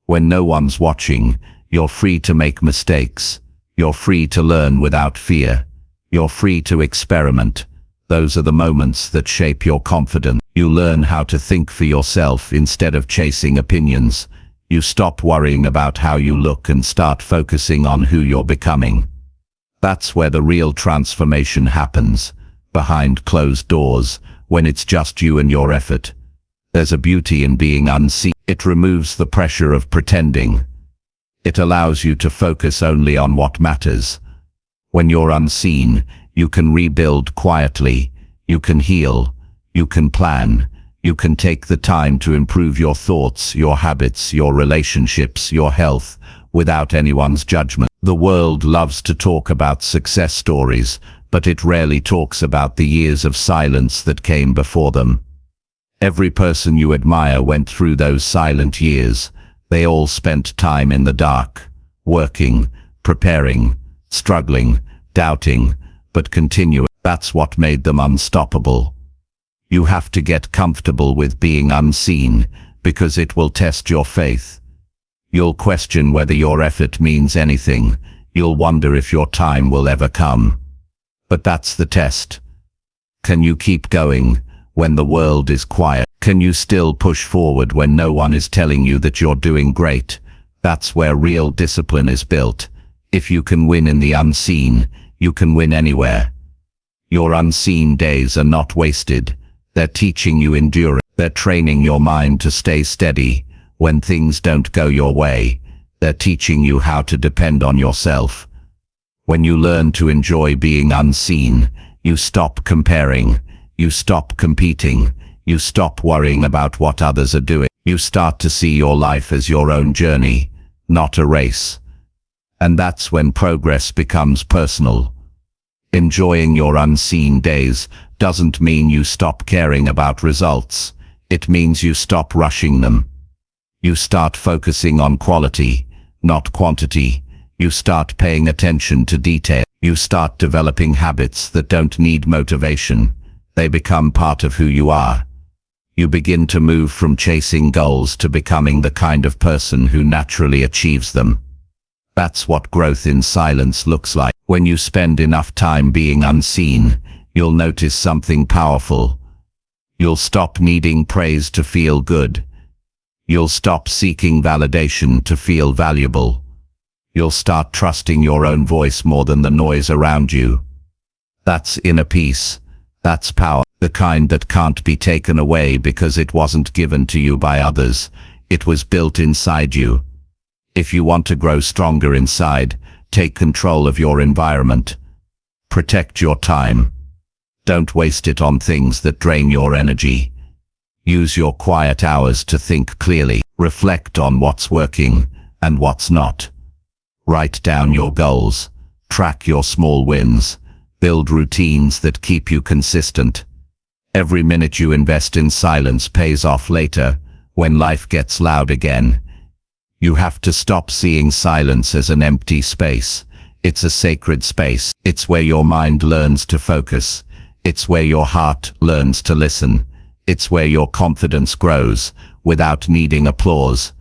When no one's watching, you're free to make mistakes. You're free to learn without fear. You're free to experiment. Those are the moments that shape your confidence. You learn how to think for yourself instead of chasing opinions. You stop worrying about how you look and start focusing on who you're becoming. That's where the real transformation happens, behind closed doors, when it's just you and your effort. There's a beauty in being unseen. It removes the pressure of pretending. It allows you to focus only on what matters. When you're unseen, you can rebuild quietly, you can heal, you can plan, you can take the time to improve your thoughts, your habits, your relationships, your health, without anyone's judgment. The world loves to talk about success stories, but it rarely talks about the years of silence that came before them. Every person you admire went through those silent years. They all spent time in the dark, working, preparing, struggling, doubting, but continuing. That's what made them unstoppable. You have to get comfortable with being unseen, because it will test your faith. You'll question whether your effort means anything. You'll wonder if your time will ever come. But that's the test. Can you keep going when the world is quiet? Can you still push forward when no one is telling you that you're doing great? That's where real discipline is built. If you can win in the unseen, you can win anywhere. Your unseen days are not wasted. They're teaching you endurance. They're training your mind to stay steady when things don't go your way. They're teaching you how to depend on yourself. When you learn to enjoy being unseen, you stop comparing, you stop competing, you stop worrying about what others are doing. You start to see your life as your own journey, not a race. And that's when progress becomes personal. Enjoying your unseen days doesn't mean you stop caring about results. It means you stop rushing them. You start focusing on quality, not quantity. You start paying attention to detail. You start developing habits that don't need motivation. They become part of who you are. You begin to move from chasing goals to becoming the kind of person who naturally achieves them. That's what growth in silence looks like. When you spend enough time being unseen, you'll notice something powerful. You'll stop needing praise to feel good. You'll stop seeking validation to feel valuable. You'll start trusting your own voice more than the noise around you. That's inner peace. That's power. The kind that can't be taken away because it wasn't given to you by others. It was built inside you. If you want to grow stronger inside, take control of your environment. Protect your time. Don't waste it on things that drain your energy. Use your quiet hours to think clearly. Reflect on what's working and what's not. Write down your goals. Track your small wins. Build routines that keep you consistent. Every minute you invest in silence pays off later, when life gets loud again. You have to stop seeing silence as an empty space. It's a sacred space. It's where your mind learns to focus. It's where your heart learns to listen. It's where your confidence grows, without needing applause.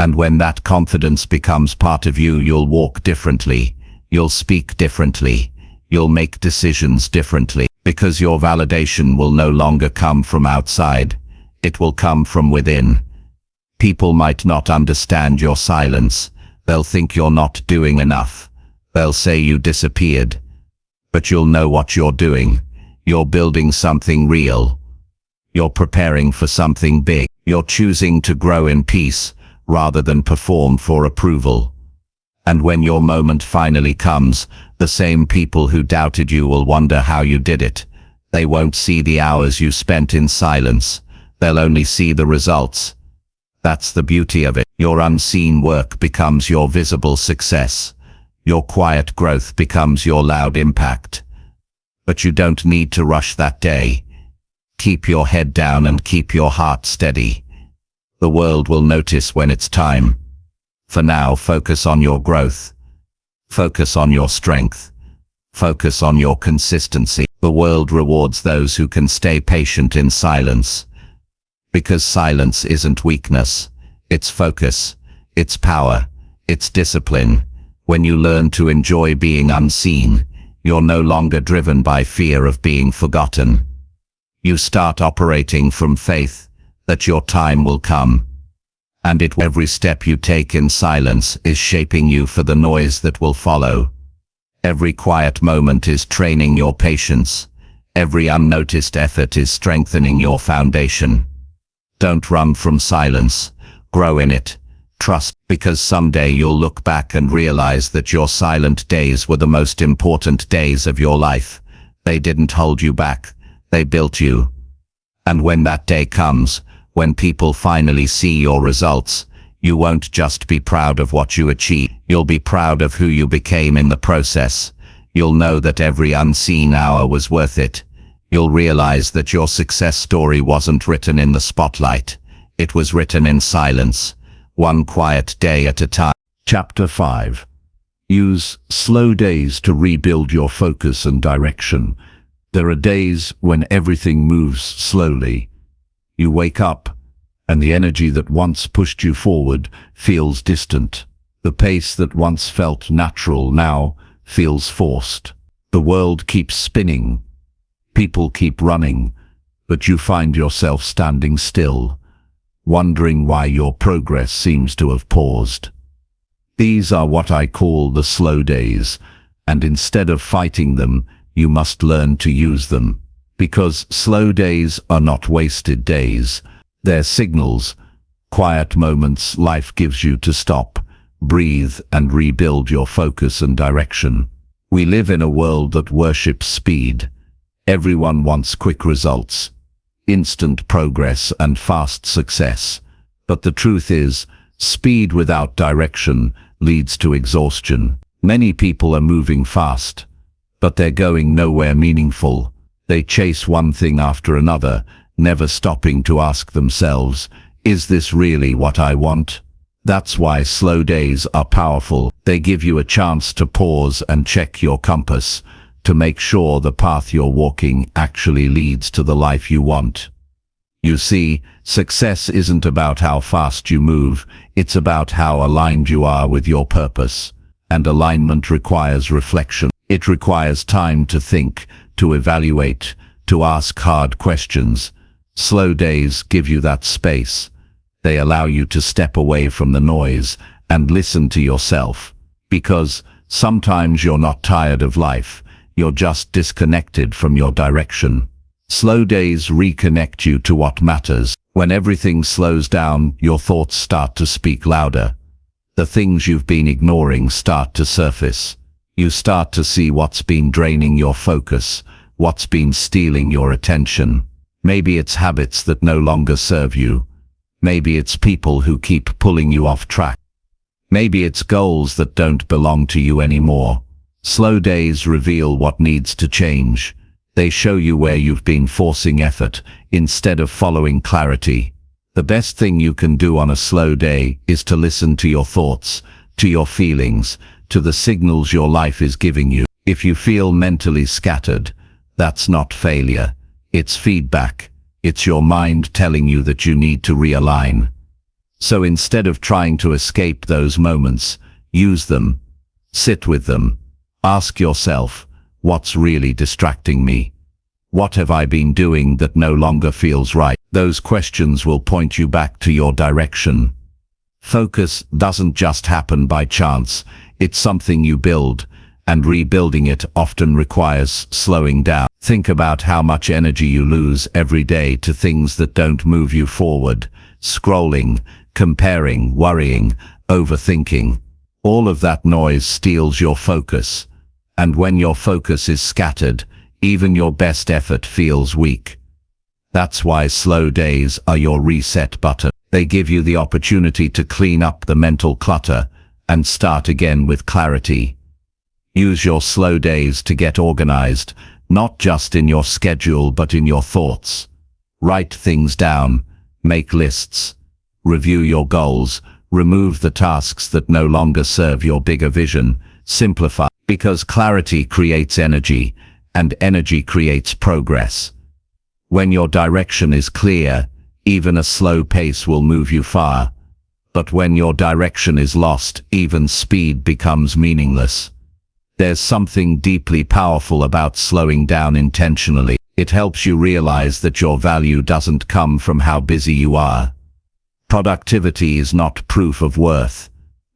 And when that confidence becomes part of you, you'll walk differently. You'll speak differently. You'll make decisions differently. Because your validation will no longer come from outside. It will come from within. People might not understand your silence. They'll think you're not doing enough. They'll say you disappeared. But you'll know what you're doing. You're building something real. You're preparing for something big. You're choosing to grow in peace, rather than perform for approval. And when your moment finally comes, the same people who doubted you will wonder how you did it. They won't see the hours you spent in silence. They'll only see the results. That's the beauty of it. Your unseen work becomes your visible success. Your quiet growth becomes your loud impact. But you don't need to rush that day. Keep your head down and keep your heart steady. The world will notice when it's time. For now, focus on your growth. Focus on your strength. Focus on your consistency. The world rewards those who can stay patient in silence. Because silence isn't weakness. It's focus. It's power. It's discipline. When you learn to enjoy being unseen, you're no longer driven by fear of being forgotten. You start operating from faith that your time will come. And every step you take in silence is shaping you for the noise that will follow. Every quiet moment is training your patience. Every unnoticed effort is strengthening your foundation. Don't run from silence. Grow in it. Trust, because someday you'll look back and realize that your silent days were the most important days of your life. They didn't hold you back. They built you. And when that day comes, when people finally see your results, you won't just be proud of what you achieved. You'll be proud of who you became in the process. You'll know that every unseen hour was worth it. You'll realize that your success story wasn't written in the spotlight. It was written in silence, one quiet day at a time. Chapter 5. Use slow days to rebuild your focus and direction. There are days when everything moves slowly. You wake up, and the energy that once pushed you forward feels distant. The pace that once felt natural now feels forced. The world keeps spinning. People keep running, but you find yourself standing still, wondering why your progress seems to have paused. These are what I call the slow days, and instead of fighting them, you must learn to use them. Because slow days are not wasted days. They're signals, quiet moments life gives you to stop, breathe, and rebuild your focus and direction. We live in a world that worships speed. Everyone wants quick results, instant progress, and fast success. But the truth is, speed without direction leads to exhaustion. Many people are moving fast, but they're going nowhere meaningful. They chase one thing after another, never stopping to ask themselves, is this really what I want? That's why slow days are powerful. They give you a chance to pause and check your compass, to make sure the path you're walking actually leads to the life you want. You see, success isn't about how fast you move, it's about how aligned you are with your purpose. And alignment requires reflection. It requires time to think, to evaluate, to ask hard questions. Slow days give you that space. They allow you to step away from the noise and listen to yourself. Because sometimes you're not tired of life, you're just disconnected from your direction. Slow days reconnect you to what matters. When everything slows down, your thoughts start to speak louder. The things you've been ignoring start to surface. You start to see what's been draining your focus, what's been stealing your attention. Maybe it's habits that no longer serve you. Maybe it's people who keep pulling you off track. Maybe it's goals that don't belong to you anymore. Slow days reveal what needs to change. They show you where you've been forcing effort instead of following clarity. The best thing you can do on a slow day is to listen to your thoughts, to your feelings, to the signals your life is giving you. If you feel mentally scattered, that's not failure. It's feedback. It's your mind telling you that you need to realign. So instead of trying to escape those moments, use them. Sit with them. Ask yourself, what's really distracting me? What have I been doing that no longer feels right? Those questions will point you back to your direction. Focus doesn't just happen by chance. It's something you build, and rebuilding it often requires slowing down. Think about how much energy you lose every day to things that don't move you forward. Scrolling, comparing, worrying, overthinking. All of that noise steals your focus. And when your focus is scattered, even your best effort feels weak. That's why slow days are your reset button. They give you the opportunity to clean up the mental clutter and start again with clarity. Use your slow days to get organized, not just in your schedule but in your thoughts. Write things down, make lists, review your goals, remove the tasks that no longer serve your bigger vision, simplify. Because clarity creates energy, and energy creates progress. When your direction is clear, even a slow pace will move you far. But when your direction is lost, even speed becomes meaningless. There's something deeply powerful about slowing down intentionally. It helps you realize that your value doesn't come from how busy you are. Productivity is not proof of worth.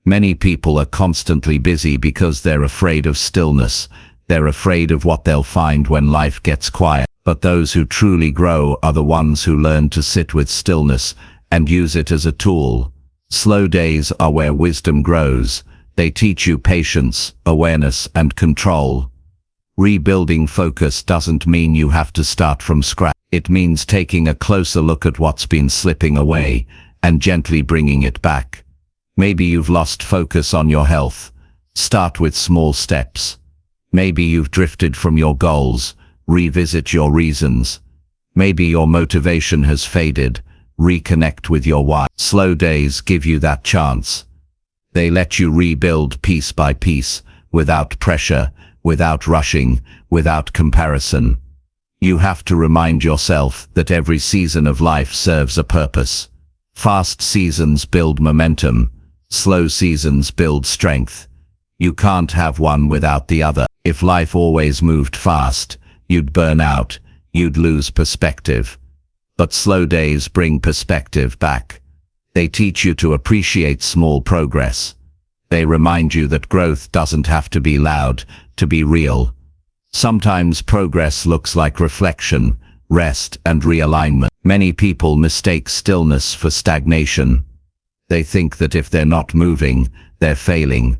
Many people are constantly busy because they're afraid of stillness. They're afraid of what they'll find when life gets quiet. But those who truly grow are the ones who learn to sit with stillness and use it as a tool. Slow days are where wisdom grows. They teach you patience, awareness, and control. Rebuilding focus doesn't mean you have to start from scratch. It means taking a closer look at what's been slipping away and gently bringing it back. Maybe you've lost focus on your health. Start with small steps. Maybe you've drifted from your goals. Revisit your reasons. Maybe your motivation has faded. Reconnect with your why. Slow days give you that chance. They let you rebuild piece by piece, without pressure, without rushing, without comparison. You have to remind yourself that every season of life serves a purpose. Fast seasons build momentum. Slow seasons build strength. You can't have one without the other. If life always moved fast, you'd burn out, you'd lose perspective. But slow days bring perspective back. They teach you to appreciate small progress. They remind you that growth doesn't have to be loud to be real. Sometimes progress looks like reflection, rest, and realignment. Many people mistake stillness for stagnation. They think that if they're not moving, they're failing.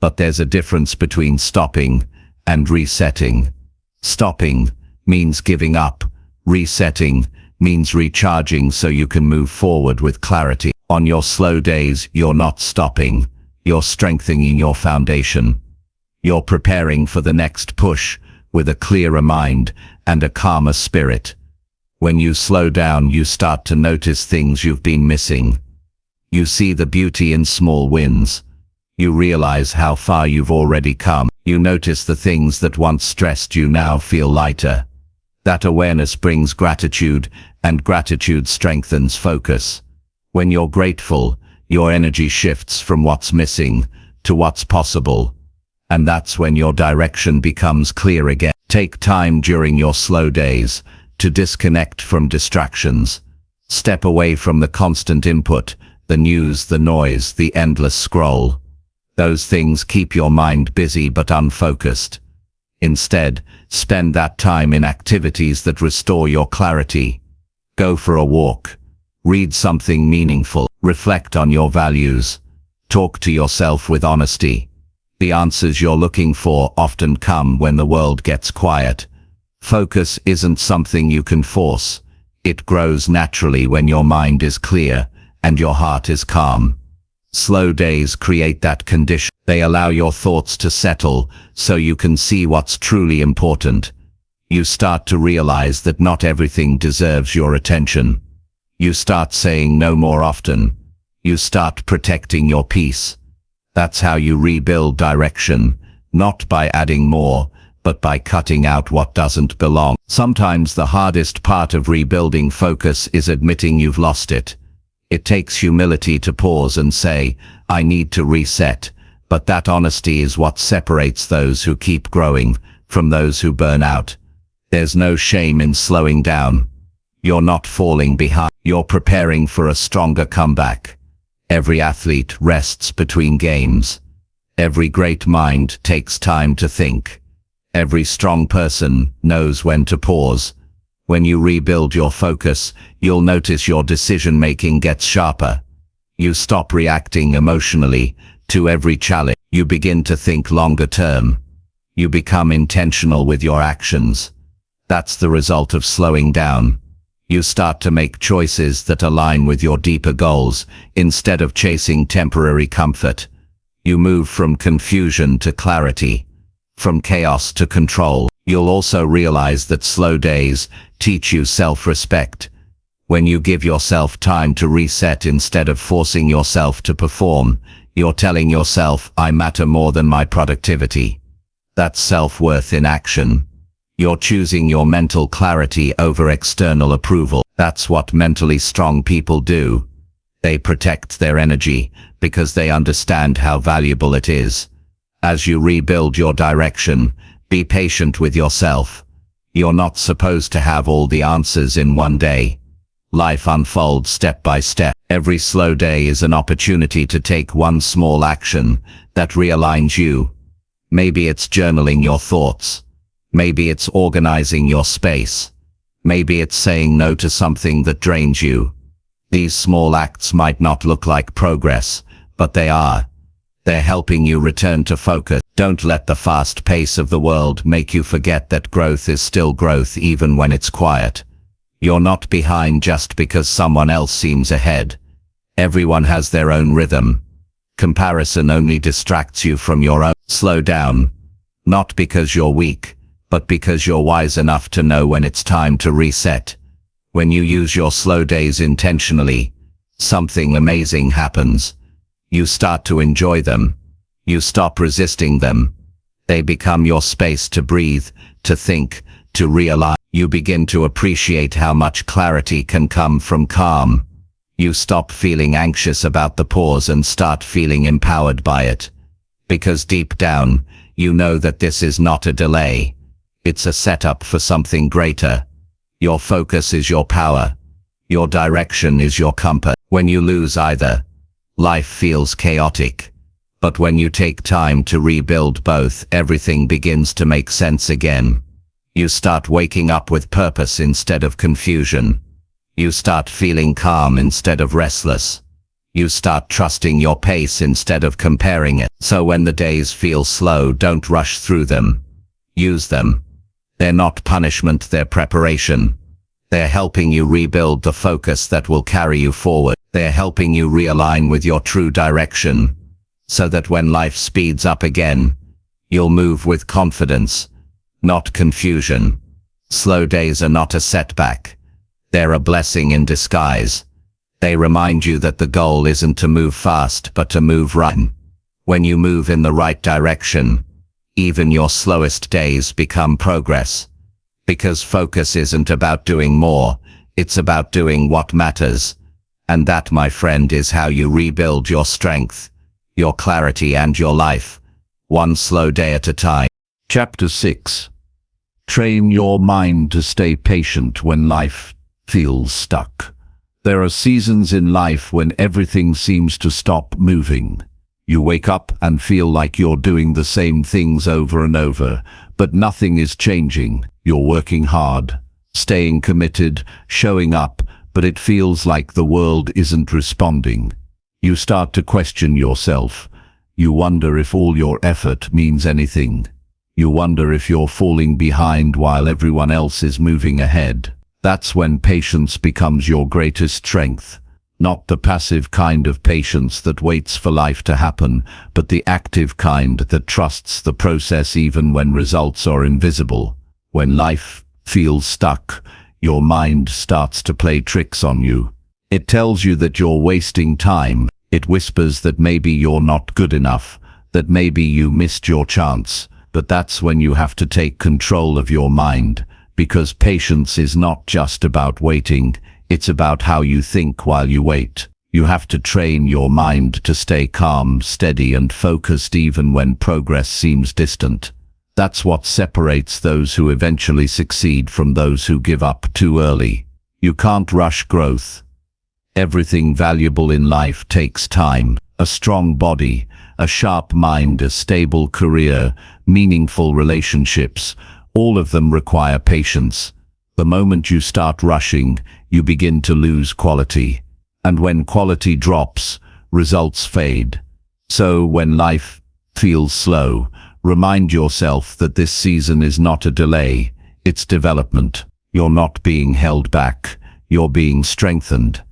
But there's a difference between stopping and resetting. Stopping means giving up. Resetting means recharging so you can move forward with clarity. On your slow days, you're not stopping. You're strengthening your foundation. You're preparing for the next push with a clearer mind and a calmer spirit. When you slow down, you start to notice things you've been missing. You see the beauty in small wins. You realize how far you've already come. You notice the things that once stressed you now feel lighter. That awareness brings gratitude, and gratitude strengthens focus. When you're grateful, your energy shifts from what's missing to what's possible. And that's when your direction becomes clear again. Take time during your slow days to disconnect from distractions. Step away from the constant input, the news, the noise, the endless scroll. Those things keep your mind busy but unfocused. Instead, spend that time in activities that restore your clarity. Go for a walk. Read something meaningful. Reflect on your values. Talk to yourself with honesty. The answers you're looking for often come when the world gets quiet. Focus isn't something you can force. It grows naturally when your mind is clear and your heart is calm. Slow days create that condition. They allow your thoughts to settle so you can see what's truly important. You start to realize that not everything deserves your attention. You start saying no more often. You start protecting your peace. That's how you rebuild direction, not by adding more, but by cutting out what doesn't belong. Sometimes the hardest part of rebuilding focus is admitting you've lost it. It takes humility to pause and say, I need to reset, but that honesty is what separates those who keep growing from those who burn out. There's no shame in slowing down. You're not falling behind. You're preparing for a stronger comeback. Every athlete rests between games. Every great mind takes time to think. Every strong person knows when to pause. When you rebuild your focus, you'll notice your decision-making gets sharper. You stop reacting emotionally to every challenge. You begin to think longer term. You become intentional with your actions. That's the result of slowing down. You start to make choices that align with your deeper goals instead of chasing temporary comfort. You move from confusion to clarity, from chaos to control. You'll also realize that slow days teach you self-respect. When you give yourself time to reset instead of forcing yourself to perform, you're telling yourself, I matter more than my productivity. That's self-worth in action. You're choosing your mental clarity over external approval. That's what mentally strong people do. They protect their energy because they understand how valuable it is. As you rebuild your direction, be patient with yourself. You're not supposed to have all the answers in one day. Life unfolds step by step. Every slow day is an opportunity to take one small action that realigns you. Maybe it's journaling your thoughts. Maybe it's organizing your space. Maybe it's saying no to something that drains you. These small acts might not look like progress, but they are. They're helping you return to focus. Don't let the fast pace of the world make you forget that growth is still growth even when it's quiet. You're not behind just because someone else seems ahead. Everyone has their own rhythm. Comparison only distracts you from your own. Slow down. Not because you're weak, but because you're wise enough to know when it's time to reset. When you use your slow days intentionally, something amazing happens. You start to enjoy them. You stop resisting them. They become your space to breathe, to think, to realize. You begin to appreciate how much clarity can come from calm. You stop feeling anxious about the pause and start feeling empowered by it. Because deep down, you know that this is not a delay. It's a setup for something greater. Your focus is your power. Your direction is your compass. When you lose either, life feels chaotic. But when you take time to rebuild both, everything begins to make sense again. You start waking up with purpose instead of confusion. You start feeling calm instead of restless. You start trusting your pace instead of comparing it. So when the days feel slow, don't rush through them. Use them. They're not punishment, they're preparation. They're helping you rebuild the focus that will carry you forward. They're helping you realign with your true direction, so that when life speeds up again, you'll move with confidence, not confusion. Slow days are not a setback. They're a blessing in disguise. They remind you that the goal isn't to move fast, but to move right. When you move in the right direction, even your slowest days become progress. Because focus isn't about doing more, it's about doing what matters. And that, my friend, is how you rebuild your strength, your clarity and your life, one slow day at a time. Chapter 6. Train your mind to stay patient when life feels stuck. There are seasons in life when everything seems to stop moving. You wake up and feel like you're doing the same things over and over, but nothing is changing. You're working hard, staying committed, showing up, but it feels like the world isn't responding. You start to question yourself. You wonder if all your effort means anything. You wonder if you're falling behind while everyone else is moving ahead. That's when patience becomes your greatest strength. Not the passive kind of patience that waits for life to happen, but the active kind that trusts the process even when results are invisible. When life feels stuck, your mind starts to play tricks on you. It tells you that you're wasting time. It whispers that maybe you're not good enough, that maybe you missed your chance. But that's when you have to take control of your mind, because patience is not just about waiting. It's about how you think while you wait. You have to train your mind to stay calm, steady, and focused even when progress seems distant. That's what separates those who eventually succeed from those who give up too early. You can't rush growth. Everything valuable in life takes time. A strong body, a sharp mind, a stable career, meaningful relationships, all of them require patience. The moment you start rushing, you begin to lose quality. And when quality drops, results fade. So when life feels slow, remind yourself that this season is not a delay, it's development. You're not being held back, you're being strengthened.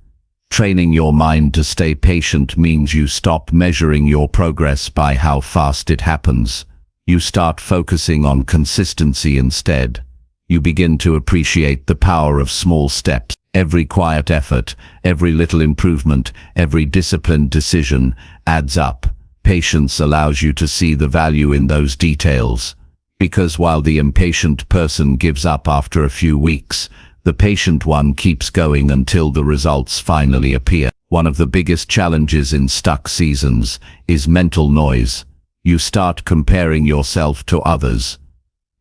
Training your mind to stay patient means you stop measuring your progress by how fast it happens. You start focusing on consistency instead. You begin to appreciate the power of small steps. Every quiet effort, every little improvement, every disciplined decision adds up. Patience allows you to see the value in those details. Because while the impatient person gives up after a few weeks, the patient one keeps going until the results finally appear. One of the biggest challenges in stuck seasons is mental noise. You start comparing yourself to others.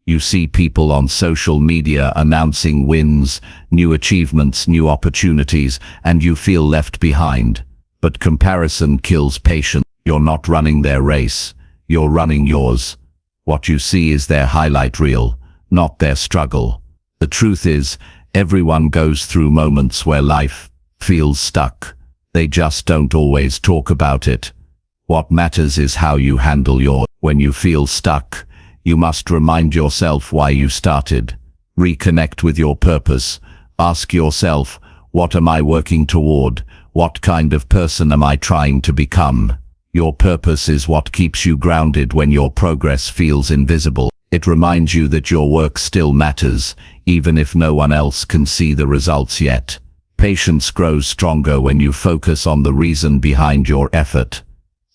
You see people on social media announcing wins, new achievements, new opportunities, and you feel left behind. But comparison kills patience. You're not running their race, you're running yours. What you see is their highlight reel, not their struggle. The truth is, everyone goes through moments where life feels stuck. They just don't always talk about it. What matters is how you handle yours. When you feel stuck, you must remind yourself why you started. Reconnect with your purpose. Ask yourself, what am I working toward? What kind of person am I trying to become? Your purpose is what keeps you grounded when your progress feels invisible. It reminds you that your work still matters, even if no one else can see the results yet. Patience grows stronger when you focus on the reason behind your effort.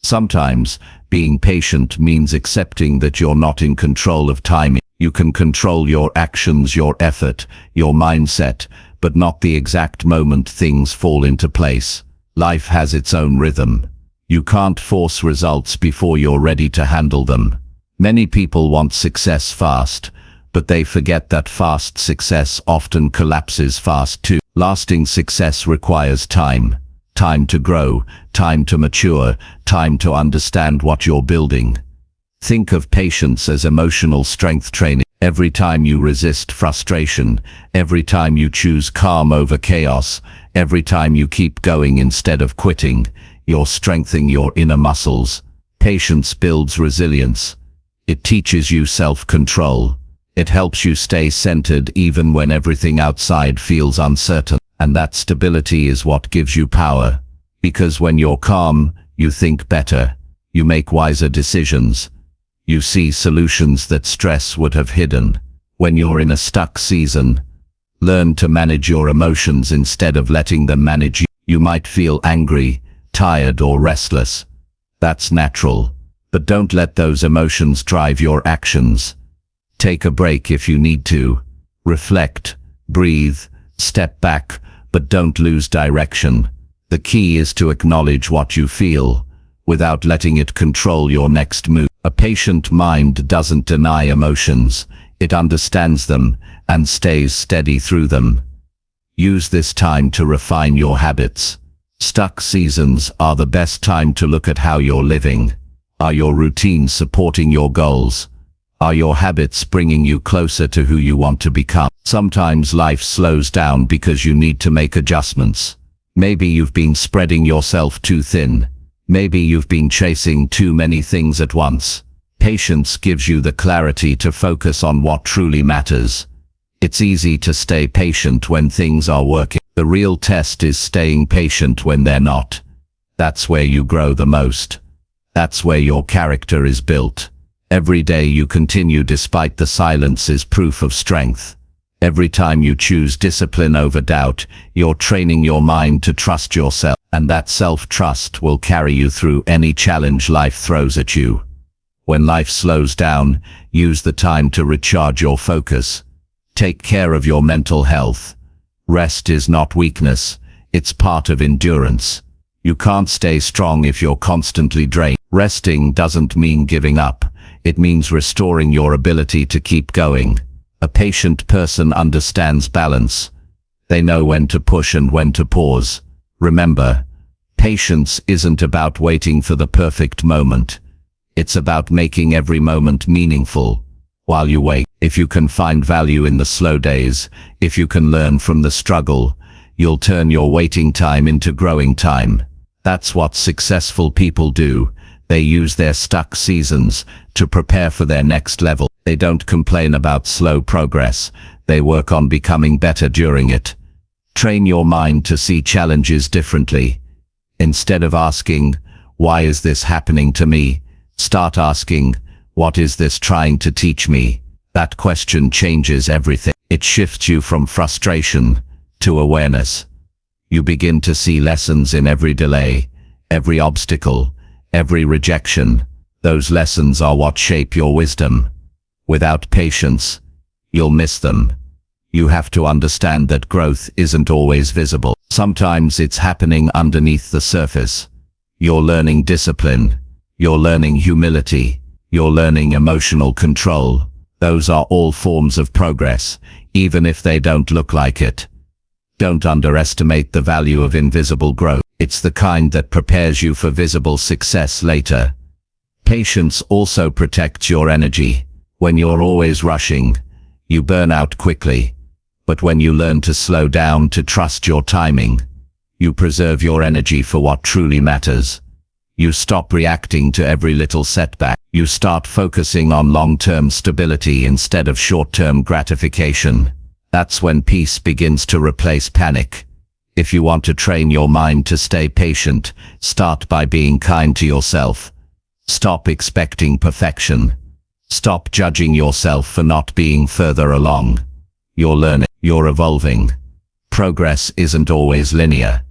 Sometimes, being patient means accepting that you're not in control of timing. You can control your actions, your effort, your mindset, but not the exact moment things fall into place. Life has its own rhythm. You can't force results before you're ready to handle them. Many people want success fast, but they forget that fast success often collapses fast too. Lasting success requires time. Time to grow, time to mature, time to understand what you're building. Think of patience as emotional strength training. Every time you resist frustration, every time you choose calm over chaos, every time you keep going instead of quitting, you're strengthening your inner muscles. Patience builds resilience. It teaches you self-control. It helps you stay centered even when everything outside feels uncertain. And that stability is what gives you power. Because when you're calm, you think better. You make wiser decisions. You see solutions that stress would have hidden. When you're in a stuck season, learn to manage your emotions instead of letting them manage you. You might feel angry, tired, or restless. That's natural. But don't let those emotions drive your actions. Take a break if you need to. Reflect, breathe, step back, but don't lose direction. The key is to acknowledge what you feel, without letting it control your next move. A patient mind doesn't deny emotions, it understands them and stays steady through them. Use this time to refine your habits. Stuck seasons are the best time to look at how you're living. Are your routines supporting your goals? Are your habits bringing you closer to who you want to become? Sometimes life slows down because you need to make adjustments. Maybe you've been spreading yourself too thin. Maybe you've been chasing too many things at once. Patience gives you the clarity to focus on what truly matters. It's easy to stay patient when things are working. The real test is staying patient when they're not. That's where you grow the most. That's where your character is built. Every day you continue despite the silence is proof of strength. Every time you choose discipline over doubt, you're training your mind to trust yourself, and that self-trust will carry you through any challenge life throws at you. When life slows down, use the time to recharge your focus. Take care of your mental health. Rest is not weakness, it's part of endurance. You can't stay strong if you're constantly drained. Resting doesn't mean giving up. It means restoring your ability to keep going. A patient person understands balance. They know when to push and when to pause. Remember, patience isn't about waiting for the perfect moment. It's about making every moment meaningful. While you wait, if you can find value in the slow days, if you can learn from the struggle, you'll turn your waiting time into growing time. That's what successful people do. They use their stuck seasons to prepare for their next level. They don't complain about slow progress. They work on becoming better during it. Train your mind to see challenges differently. Instead of asking, "Why is this happening to me?" start asking, "What is this trying to teach me?" That question changes everything. It shifts you from frustration to awareness. You begin to see lessons in every delay, every obstacle, every rejection. Those lessons are what shape your wisdom. Without patience, you'll miss them. You have to understand that growth isn't always visible. Sometimes it's happening underneath the surface. You're learning discipline. You're learning humility. You're learning emotional control. Those are all forms of progress, even if they don't look like it. Don't underestimate the value of invisible growth. It's the kind that prepares you for visible success later. Patience also protects your energy. When you're always rushing, you burn out quickly. But when you learn to slow down, to trust your timing, you preserve your energy for what truly matters. You stop reacting to every little setback. You start focusing on long-term stability instead of short-term gratification. That's when peace begins to replace panic. If you want to train your mind to stay patient, start by being kind to yourself. Stop expecting perfection. Stop judging yourself for not being further along. You're learning. You're evolving. Progress isn't always linear.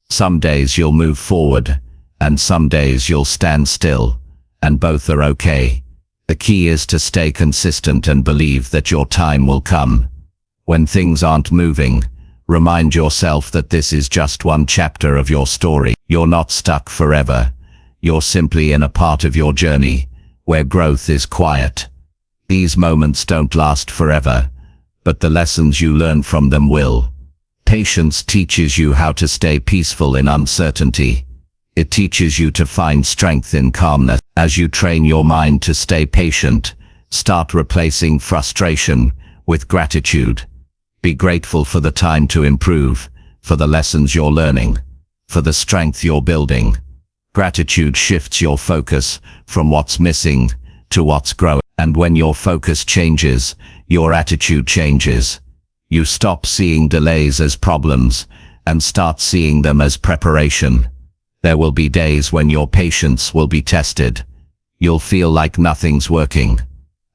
Some days you'll move forward, and some days you'll stand still, and both are okay. The key is to stay consistent and believe that your time will come. When things aren't moving, remind yourself that this is just one chapter of your story. You're not stuck forever. You're simply in a part of your journey where growth is quiet. These moments don't last forever, but the lessons you learn from them will. Patience teaches you how to stay peaceful in uncertainty. It teaches you to find strength in calmness. As you train your mind to stay patient, start replacing frustration with gratitude. Be grateful for the time to improve, for the lessons you're learning, for the strength you're building. Gratitude shifts your focus from what's missing to what's growing. And when your focus changes, your attitude changes. You stop seeing delays as problems and start seeing them as preparation. There will be days when your patience will be tested. You'll feel like nothing's working.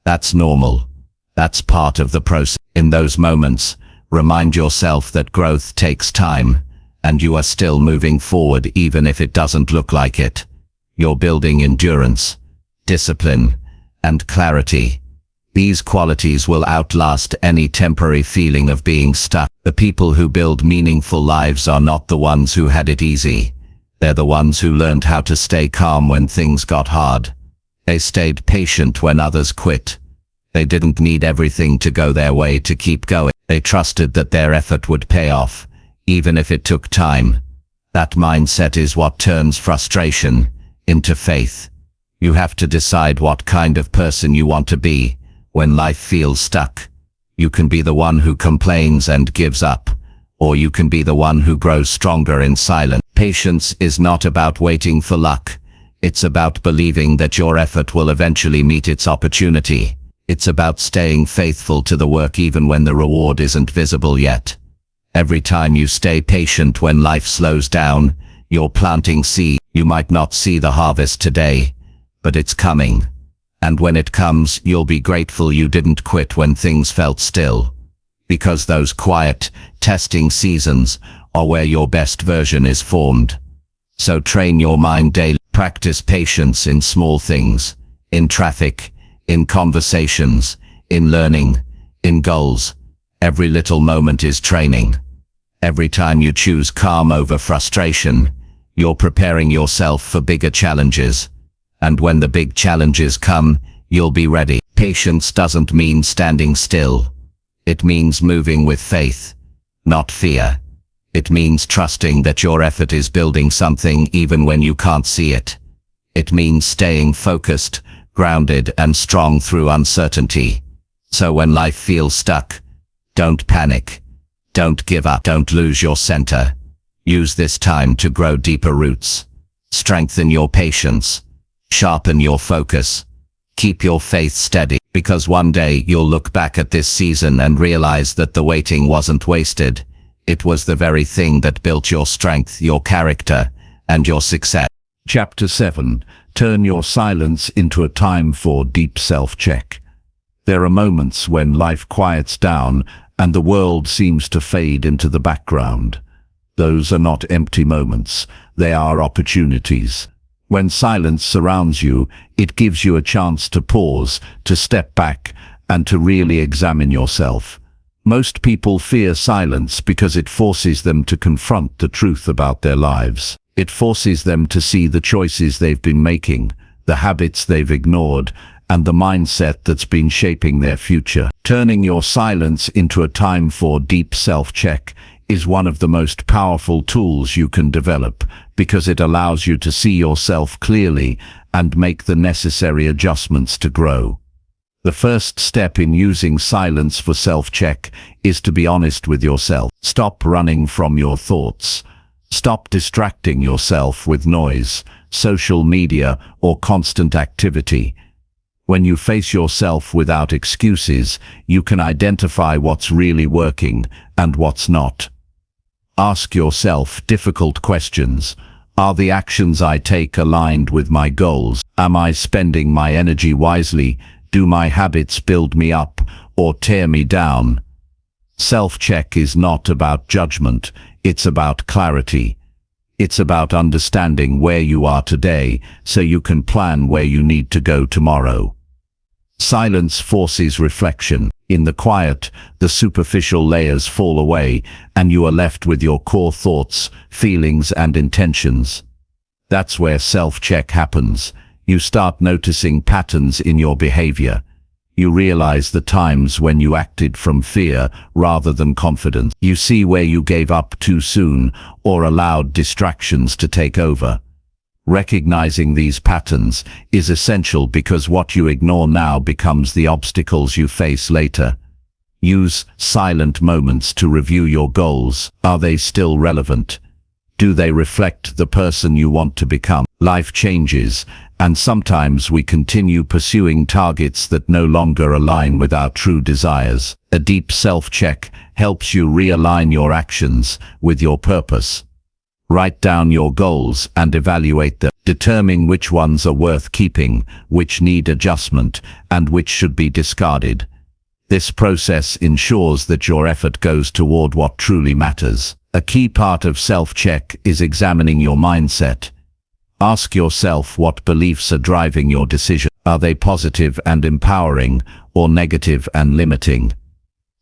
That's normal. That's part of the process. In those moments, remind yourself that growth takes time, and you are still moving forward even if it doesn't look like it. You're building endurance, discipline, and clarity. These qualities will outlast any temporary feeling of being stuck. The people who build meaningful lives are not the ones who had it easy. They're the ones who learned how to stay calm when things got hard. They stayed patient when others quit. They didn't need everything to go their way to keep going. They trusted that their effort would pay off, even if it took time. That mindset is what turns frustration into faith. You have to decide what kind of person you want to be, When life feels stuck, you can be the one who complains and gives up, or you can be the one who grows stronger in silence. Patience is not about waiting for luck. It's about believing that your effort will eventually meet its opportunity. It's about staying faithful to the work even when the reward isn't visible yet. Every time you stay patient when life slows down, you're planting seed. You might not see the harvest today, but it's coming. And when it comes, you'll be grateful you didn't quit when things felt still. Because those quiet, testing seasons are where your best version is formed. So train your mind daily. Practice patience in small things, in traffic, in conversations, in learning, in goals. Every little moment is training. Every time you choose calm over frustration, you're preparing yourself for bigger challenges. And when the big challenges come, you'll be ready. Patience doesn't mean standing still. It means moving with faith, not fear. It means trusting that your effort is building something even when you can't see it. It means staying focused, grounded, and strong through uncertainty. So when life feels stuck, don't panic. Don't give up. Don't lose your center. Use this time to grow deeper roots. Strengthen your patience. Sharpen your focus. Keep your faith steady, because one day you'll look back at this season and realize that the waiting wasn't wasted. It was the very thing that built your strength, your character, and your success. Chapter 7. Turn your silence into a time for deep self-check. There are moments when life quiets down and the world seems to fade into the background. Those are not empty moments, they are opportunities. When silence surrounds you, it gives you a chance to pause, to step back, and to really examine yourself. Most people fear silence because it forces them to confront the truth about their lives. It forces them to see the choices they've been making, the habits they've ignored, and the mindset that's been shaping their future. Turning your silence into a time for deep self-check is one of the most powerful tools you can develop, because it allows you to see yourself clearly and make the necessary adjustments to grow. The first step in using silence for self-check is to be honest with yourself. Stop running from your thoughts. Stop distracting yourself with noise, social media, or constant activity. When you face yourself without excuses, you can identify what's really working and what's not. Ask yourself difficult questions. Are the actions I take aligned with my goals? Am I spending my energy wisely? Do my habits build me up or tear me down? Self-check is not about judgment, it's about clarity. It's about understanding where you are today so you can plan where you need to go tomorrow. Silence forces reflection. In the quiet, the superficial layers fall away and you are left with your core thoughts, feelings, and intentions. That's where self-check happens. You start noticing patterns in your behavior. You realize the times when you acted from fear rather than confidence. You see where you gave up too soon or allowed distractions to take over. Recognizing these patterns is essential because what you ignore now becomes the obstacles you face later. Use silent moments to review your goals. Are they still relevant? Do they reflect the person you want to become? Life changes, and sometimes we continue pursuing targets that no longer align with our true desires. A deep self-check helps you realign your actions with your purpose. Write down your goals and evaluate them. Determine which ones are worth keeping, which need adjustment, and which should be discarded. This process ensures that your effort goes toward what truly matters. A key part of self-check is examining your mindset. Ask yourself what beliefs are driving your decision. Are they positive and empowering, or negative and limiting?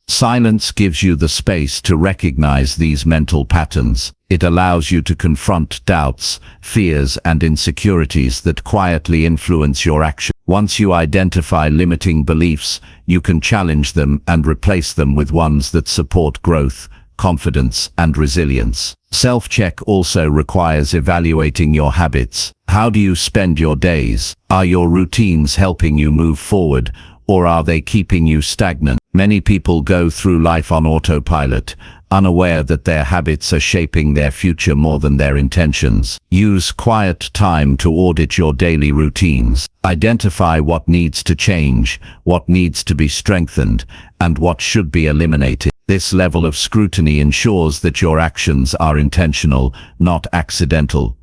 Silence gives you the space to recognize these mental patterns. It allows you to confront doubts, fears, and insecurities that quietly influence your action. Once you identify limiting beliefs, you can challenge them and replace them with ones that support growth, confidence, and resilience. Self-check also requires evaluating your habits. How do you spend your days? Are your routines helping you move forward, or are they keeping you stagnant? Many people go through life on autopilot, unaware that their habits are shaping their future more than their intentions. Use quiet time to audit your daily routines. Identify what needs to change, what needs to be strengthened, and what should be eliminated. This level of scrutiny ensures that your actions are intentional, not accidental.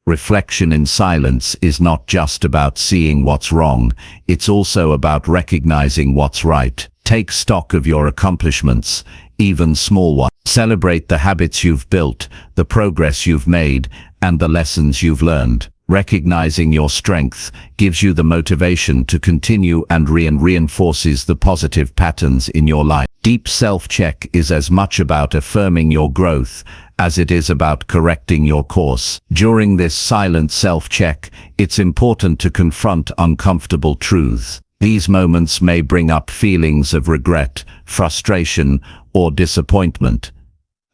Reflection in silence is not just about seeing what's wrong, it's also about recognizing what's right. Take stock of your accomplishments, even small ones. Celebrate the habits you've built, the progress you've made, and the lessons you've learned. Recognizing your strength gives you the motivation to continue and reinforces the positive patterns in your life. Deep self-check is as much about affirming your growth as it is about correcting your course. During this silent self-check, it's important to confront uncomfortable truths. These moments may bring up feelings of regret, frustration, or disappointment.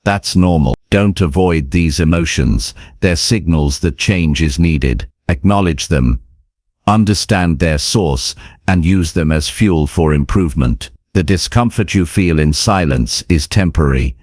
That's normal. Don't avoid these emotions. They're signals that change is needed. Acknowledge them, understand their source, and use them as fuel for improvement. The discomfort you feel in silence is temporary,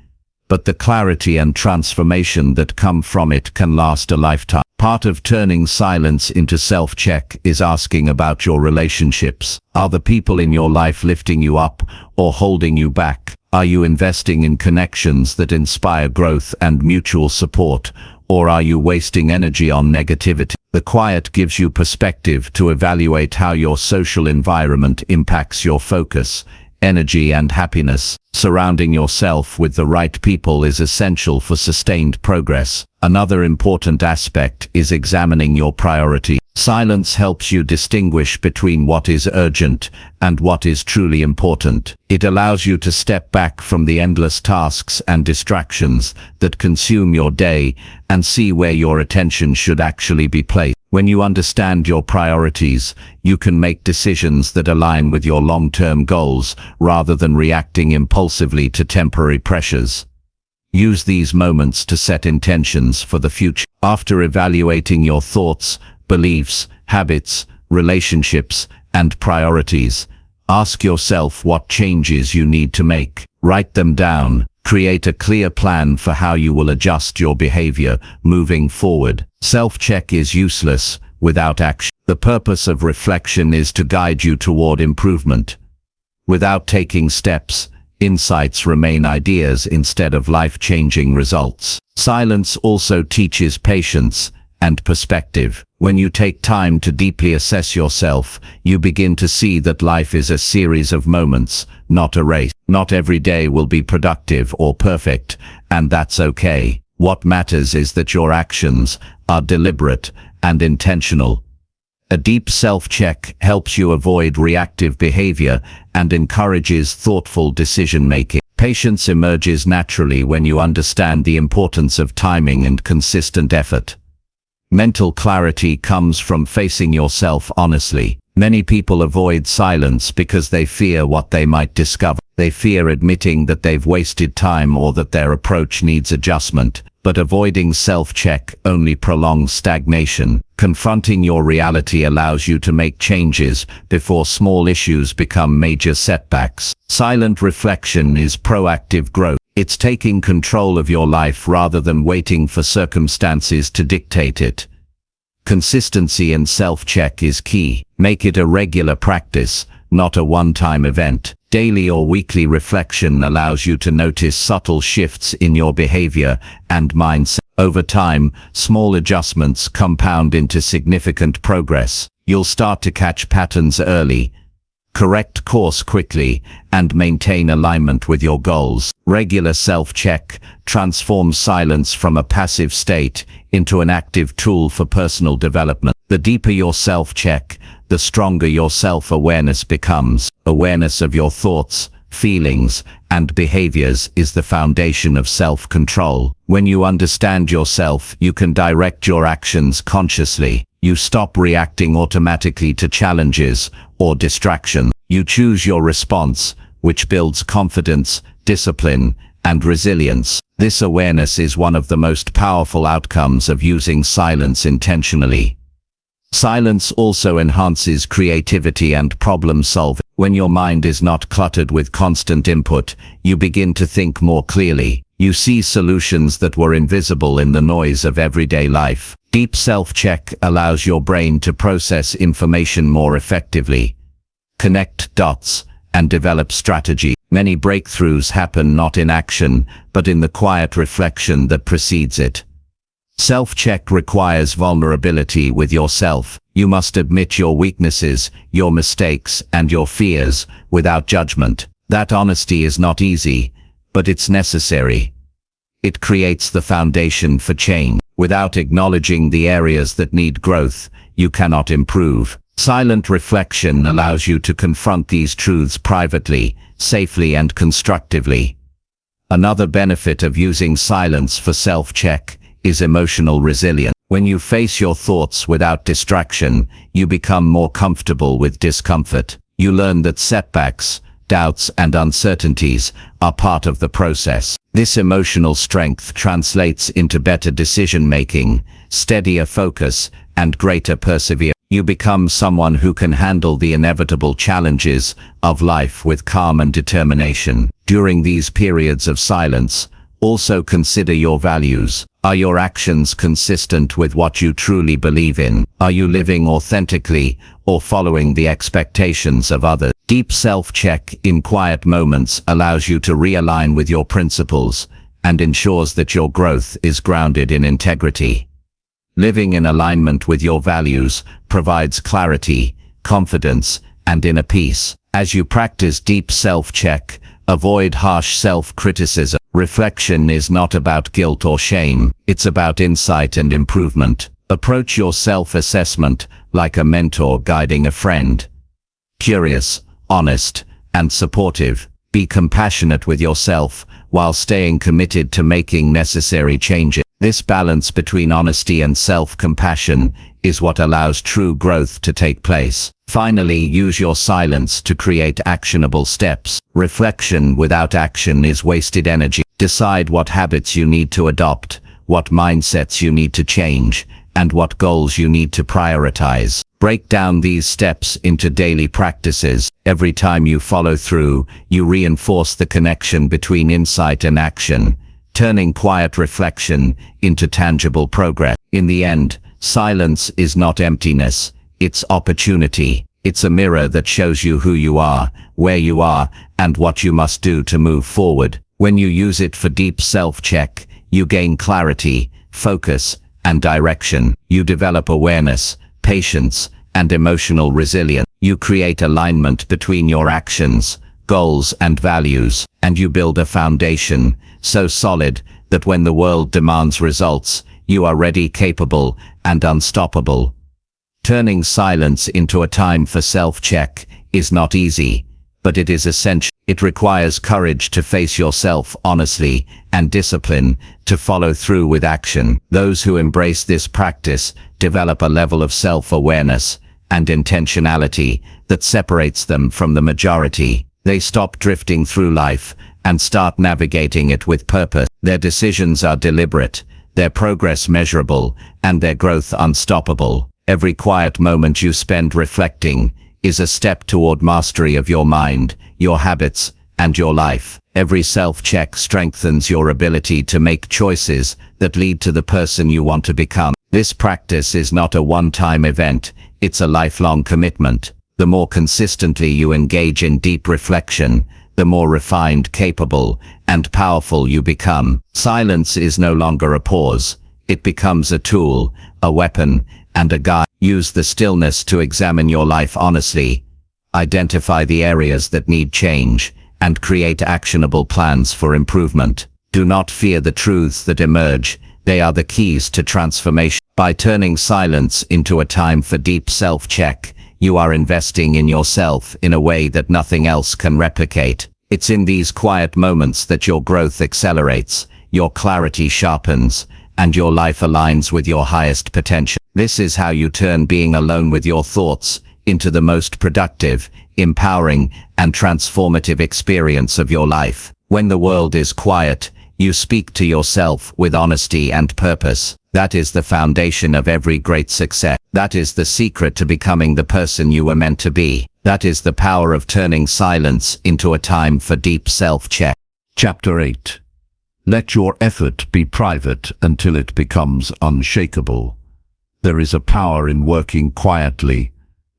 but the clarity and transformation that come from it can last a lifetime. Part of turning silence into self-check is asking about your relationships. Are the people in your life lifting you up or holding you back? Are you investing in connections that inspire growth and mutual support, or are you wasting energy on negativity? The quiet gives you perspective to evaluate how your social environment impacts your focus, energy, and happiness. Surrounding yourself with the right people is essential for sustained progress. Another important aspect is examining your priority. Silence helps you distinguish between what is urgent and what is truly important. It allows you to step back from the endless tasks and distractions that consume your day and see where your attention should actually be placed. When you understand your priorities, you can make decisions that align with your long-term goals rather than reacting impulsively to temporary pressures. Use these moments to set intentions for the future. After evaluating your thoughts, beliefs, habits, relationships, and priorities, ask yourself what changes you need to make. Write them down. Create a clear plan for how you will adjust your behavior moving forward. Self-check is useless without action. The purpose of reflection is to guide you toward improvement. Without taking steps, insights remain ideas instead of life-changing results. Silence also teaches patience and perspective. When you take time to deeply assess yourself, you begin to see that life is a series of moments, not a race. Not every day will be productive or perfect, and that's okay. What matters is that your actions are deliberate and intentional. A deep self-check helps you avoid reactive behavior and encourages thoughtful decision-making. Patience emerges naturally when you understand the importance of timing and consistent effort. Mental clarity comes from facing yourself honestly. Many people avoid silence because they fear what they might discover. They fear admitting that they've wasted time or that their approach needs adjustment. But avoiding self-check only prolongs stagnation. Confronting your reality allows you to make changes before small issues become major setbacks. Silent reflection is proactive growth. It's taking control of your life rather than waiting for circumstances to dictate it. Consistency in self-check is key. Make it a regular practice, not a one-time event. Daily or weekly reflection allows you to notice subtle shifts in your behavior and mindset. Over time, small adjustments compound into significant progress. You'll start to catch patterns early, correct course quickly, and maintain alignment with your goals. Regular self-check transforms silence from a passive state into an active tool for personal development. The deeper your self-check, the stronger your self-awareness becomes. Awareness of your thoughts, feelings, and behaviors is the foundation of self-control. When you understand yourself, you can direct your actions consciously. You stop reacting automatically to challenges or distraction. You choose your response, which builds confidence, discipline, and resilience. This awareness is one of the most powerful outcomes of using silence intentionally. Silence also enhances creativity and problem solving. When your mind is not cluttered with constant input, you begin to think more clearly. You see solutions that were invisible in the noise of everyday life. Deep self-check allows your brain to process information more effectively, connect dots, and develop strategy. Many breakthroughs happen not in action, but in the quiet reflection that precedes it. Self-check requires vulnerability with yourself. You must admit your weaknesses, your mistakes, and your fears without judgment. That honesty is not easy, but it's necessary. It creates the foundation for change. Without acknowledging the areas that need growth, you cannot improve. Silent reflection allows you to confront these truths privately, safely, and constructively. Another benefit of using silence for self-check is emotional resilience. When you face your thoughts without distraction, you become more comfortable with discomfort. You learn that setbacks, doubts, and uncertainties are part of the process. This emotional strength translates into better decision-making, steadier focus, and greater perseverance. You become someone who can handle the inevitable challenges of life with calm and determination. During these periods of silence, also consider your values. Are your actions consistent with what you truly believe in? Are you living authentically or following the expectations of others? Deep self-check in quiet moments allows you to realign with your principles and ensures that your growth is grounded in integrity. Living in alignment with your values provides clarity, confidence, and inner peace. As you practice deep self-check, avoid harsh self-criticism. Reflection is not about guilt or shame, it's about insight and improvement. Approach your self-assessment like a mentor guiding a friend. Curious, honest, and supportive. Be compassionate with yourself while staying committed to making necessary changes. This balance between honesty and self-compassion is what allows true growth to take place. Finally, use your silence to create actionable steps. Reflection without action is wasted energy. Decide what habits you need to adopt, what mindsets you need to change, and what goals you need to prioritize. Break down these steps into daily practices. Every time you follow through, you reinforce the connection between insight and action, turning quiet reflection into tangible progress. In the end, silence is not emptiness, it's opportunity. It's a mirror that shows you who you are, where you are, and what you must do to move forward. When you use it for deep self-check, you gain clarity, focus, and direction. You develop awareness, patience, and emotional resilience. You create alignment between your actions, goals, and values, and you build a foundation so solid that when the world demands results, you are ready, capable, and unstoppable. Turning silence into a time for self-check is not easy, but it is essential. It requires courage to face yourself honestly and discipline to follow through with action. Those who embrace this practice develop a level of self-awareness and intentionality that separates them from the majority. They stop drifting through life and start navigating it with purpose. Their decisions are deliberate, their progress measurable, and their growth unstoppable. Every quiet moment you spend reflecting is a step toward mastery of your mind, your habits, and your life. Every self-check strengthens your ability to make choices that lead to the person you want to become. This practice is not a one-time event, it's a lifelong commitment. The more consistently you engage in deep reflection, the more refined, capable, and powerful you become. Silence is no longer a pause. It becomes a tool, a weapon, and a guide. Use the stillness to examine your life honestly, identify the areas that need change, and create actionable plans for improvement. Do not fear the truths that emerge. They are the keys to transformation. By turning silence into a time for deep self-check, you are investing in yourself in a way that nothing else can replicate. It's in these quiet moments that your growth accelerates, your clarity sharpens, and your life aligns with your highest potential. This is how you turn being alone with your thoughts into the most productive, empowering, and transformative experience of your life. When the world is quiet, you speak to yourself with honesty and purpose. That is the foundation of every great success. That is the secret to becoming the person you were meant to be. That is the power of turning silence into a time for deep self-check. Chapter 8. Let your effort be private until it becomes unshakable. There is a power in working quietly.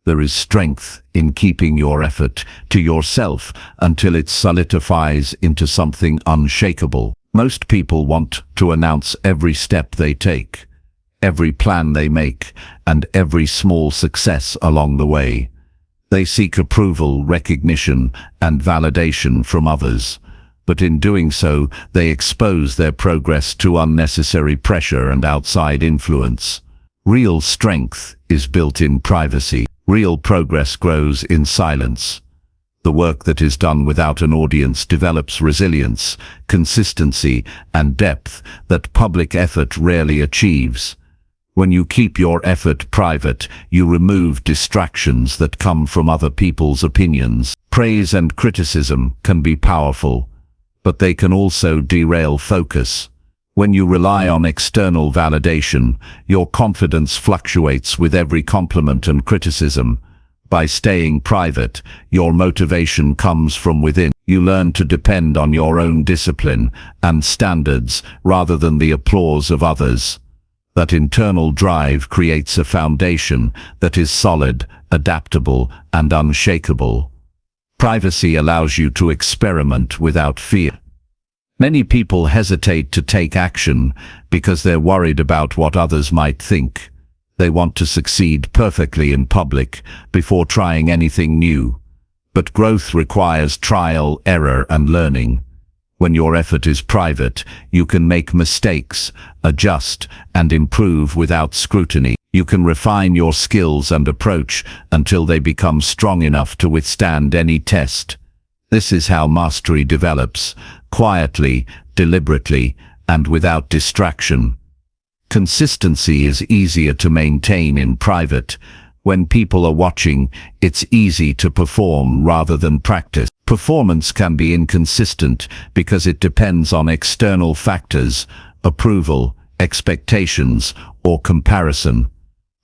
There is strength in keeping your effort to yourself until it solidifies into something unshakable. Most people want to announce every step they take, every plan they make, and every small success along the way. They seek approval, recognition, and validation from others. But in doing so, they expose their progress to unnecessary pressure and outside influence. Real strength is built in privacy. Real progress grows in silence. The work that is done without an audience develops resilience, consistency, and depth that public effort rarely achieves. When you keep your effort private, you remove distractions that come from other people's opinions. Praise and criticism can be powerful, but they can also derail focus. When you rely on external validation, your confidence fluctuates with every compliment and criticism. By staying private, your motivation comes from within. You learn to depend on your own discipline and standards rather than the applause of others. That internal drive creates a foundation that is solid, adaptable, and unshakable. Privacy allows you to experiment without fear. Many people hesitate to take action because they're worried about what others might think. They want to succeed perfectly in public before trying anything new. But growth requires trial, error, and learning. When your effort is private, you can make mistakes, adjust, and improve without scrutiny. You can refine your skills and approach until they become strong enough to withstand any test. This is how mastery develops, quietly, deliberately, and without distraction. Consistency is easier to maintain in private. When people are watching, it's easy to perform rather than practice. Performance can be inconsistent because it depends on external factors, approval, expectations, or comparison.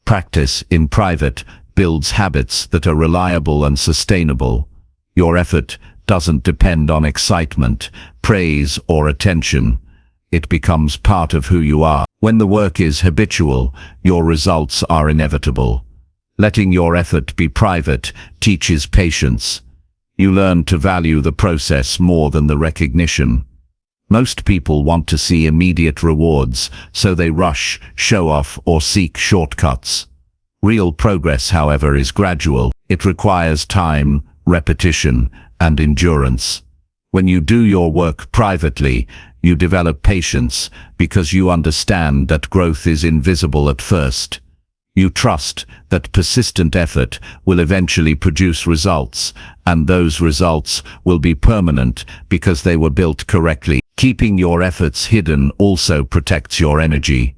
Practice in private builds habits that are reliable and sustainable. Your effort doesn't depend on excitement, praise, or attention. It becomes part of who you are. When the work is habitual, your results are inevitable. Letting your effort be private teaches patience. You learn to value the process more than the recognition. Most people want to see immediate rewards, so they rush, show off, or seek shortcuts. Real progress, however, is gradual. It requires time, repetition, and endurance. When you do your work privately, you develop patience because you understand that growth is invisible at first. You trust that persistent effort will eventually produce results, and those results will be permanent because they were built correctly. Keeping your efforts hidden also protects your energy.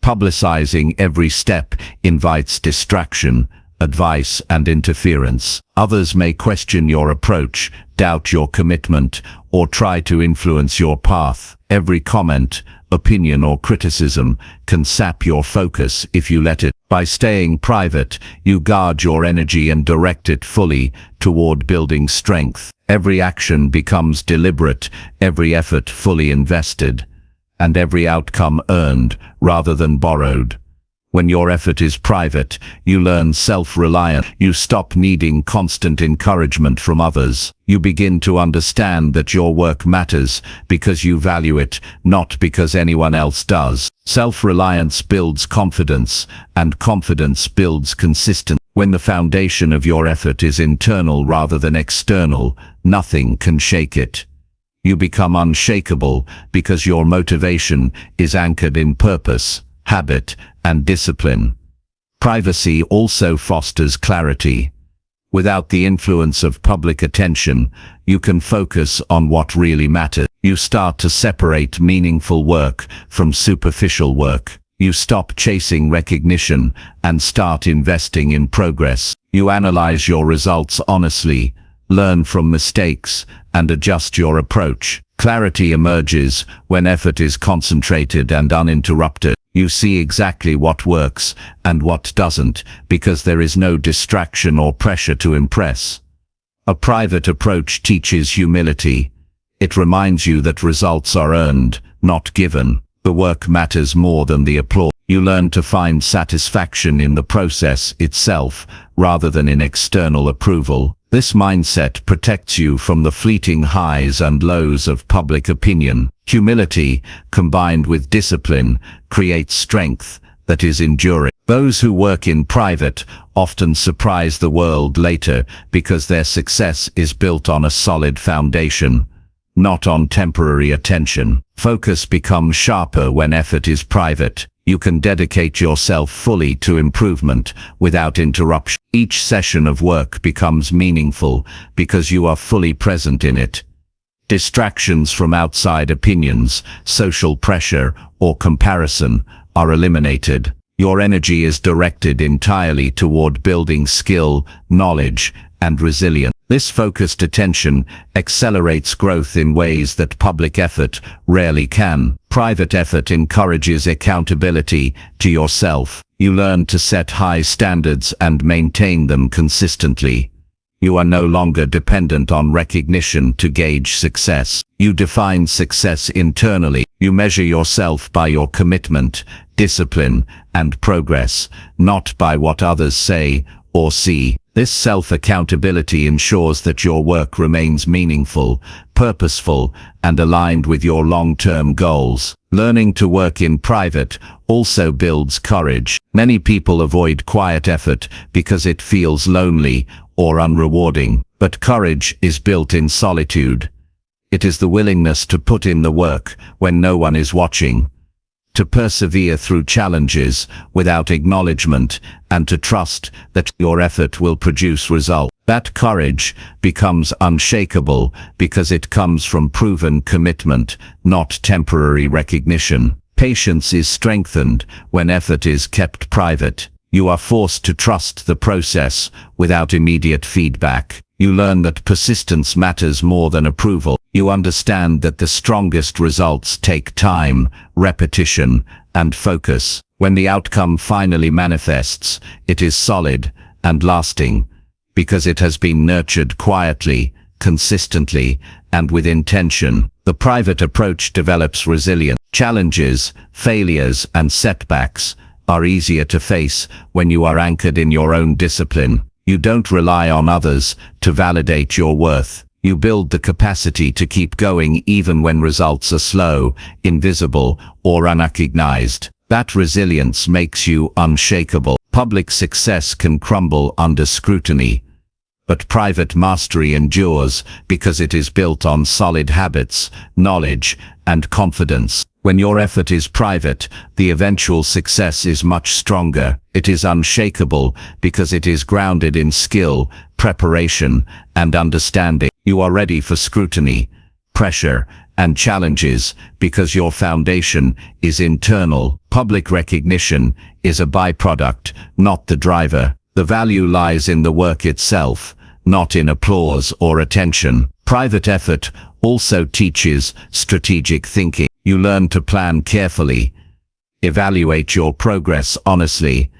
Publicizing every step invites distraction, advice, and interference. Others may question your approach, doubt your commitment, or try to influence your path. Every comment, opinion, or criticism can sap your focus if you let it. By staying private, you guard your energy and direct it fully toward building strength. Every action becomes deliberate, every effort fully invested, and every outcome earned rather than borrowed. When your effort is private, you learn self-reliance. You stop needing constant encouragement from others. You begin to understand that your work matters because you value it, not because anyone else does. Self-reliance builds confidence, and confidence builds consistency. When the foundation of your effort is internal rather than external, nothing can shake it. You become unshakable because your motivation is anchored in purpose, habit, and discipline. Privacy also fosters clarity. Without the influence of public attention, you can focus on what really matters. You start to separate meaningful work from superficial work. You stop chasing recognition and start investing in progress. You analyze your results honestly, learn from mistakes, and adjust your approach. Clarity emerges when effort is concentrated and uninterrupted. You see exactly what works and what doesn't, because there is no distraction or pressure to impress. A private approach teaches humility. It reminds you that results are earned, not given. The work matters more than the applause. You learn to find satisfaction in the process itself, rather than in external approval. This mindset protects you from the fleeting highs and lows of public opinion. Humility, combined with discipline, creates strength that is enduring. Those who work in private often surprise the world later because their success is built on a solid foundation, not on temporary attention. Focus becomes sharper when effort is private. You can dedicate yourself fully to improvement without interruption. Each session of work becomes meaningful because you are fully present in it. Distractions from outside opinions, social pressure, or comparison are eliminated. Your energy is directed entirely toward building skill, knowledge, and resilience. This focused attention accelerates growth in ways that public effort rarely can. Private effort encourages accountability to yourself. You learn to set high standards and maintain them consistently. You are no longer dependent on recognition to gauge success. You define success internally. You measure yourself by your commitment, discipline, and progress, not by what others say or see. This self-accountability ensures that your work remains meaningful, purposeful, and aligned with your long-term goals. Learning to work in private also builds courage. Many people avoid quiet effort because it feels lonely or unrewarding, but courage is built in solitude. It is the willingness to put in the work when no one is watching, to persevere through challenges without acknowledgement, and to trust that your effort will produce results. That courage becomes unshakable because it comes from proven commitment, not temporary recognition. Patience is strengthened when effort is kept private. You are forced to trust the process without immediate feedback. You learn that persistence matters more than approval. You understand that the strongest results take time, repetition, and focus. When the outcome finally manifests, it is solid and lasting, because it has been nurtured quietly, consistently, and with intention. The private approach develops resilience. Challenges, failures, and setbacks are easier to face when you are anchored in your own discipline. You don't rely on others to validate your worth. You build the capacity to keep going even when results are slow, invisible, or unrecognized. That resilience makes you unshakable. Public success can crumble under scrutiny, but private mastery endures because it is built on solid habits, knowledge, and confidence. When your effort is private, the eventual success is much stronger. It is unshakable because it is grounded in skill, preparation, and understanding. You are ready for scrutiny, pressure, and challenges because your foundation is internal. Public recognition is a byproduct, not the driver. The value lies in the work itself, not in applause or attention. Private effort also teaches strategic thinking. You learn to plan carefully, evaluate your progress honestly,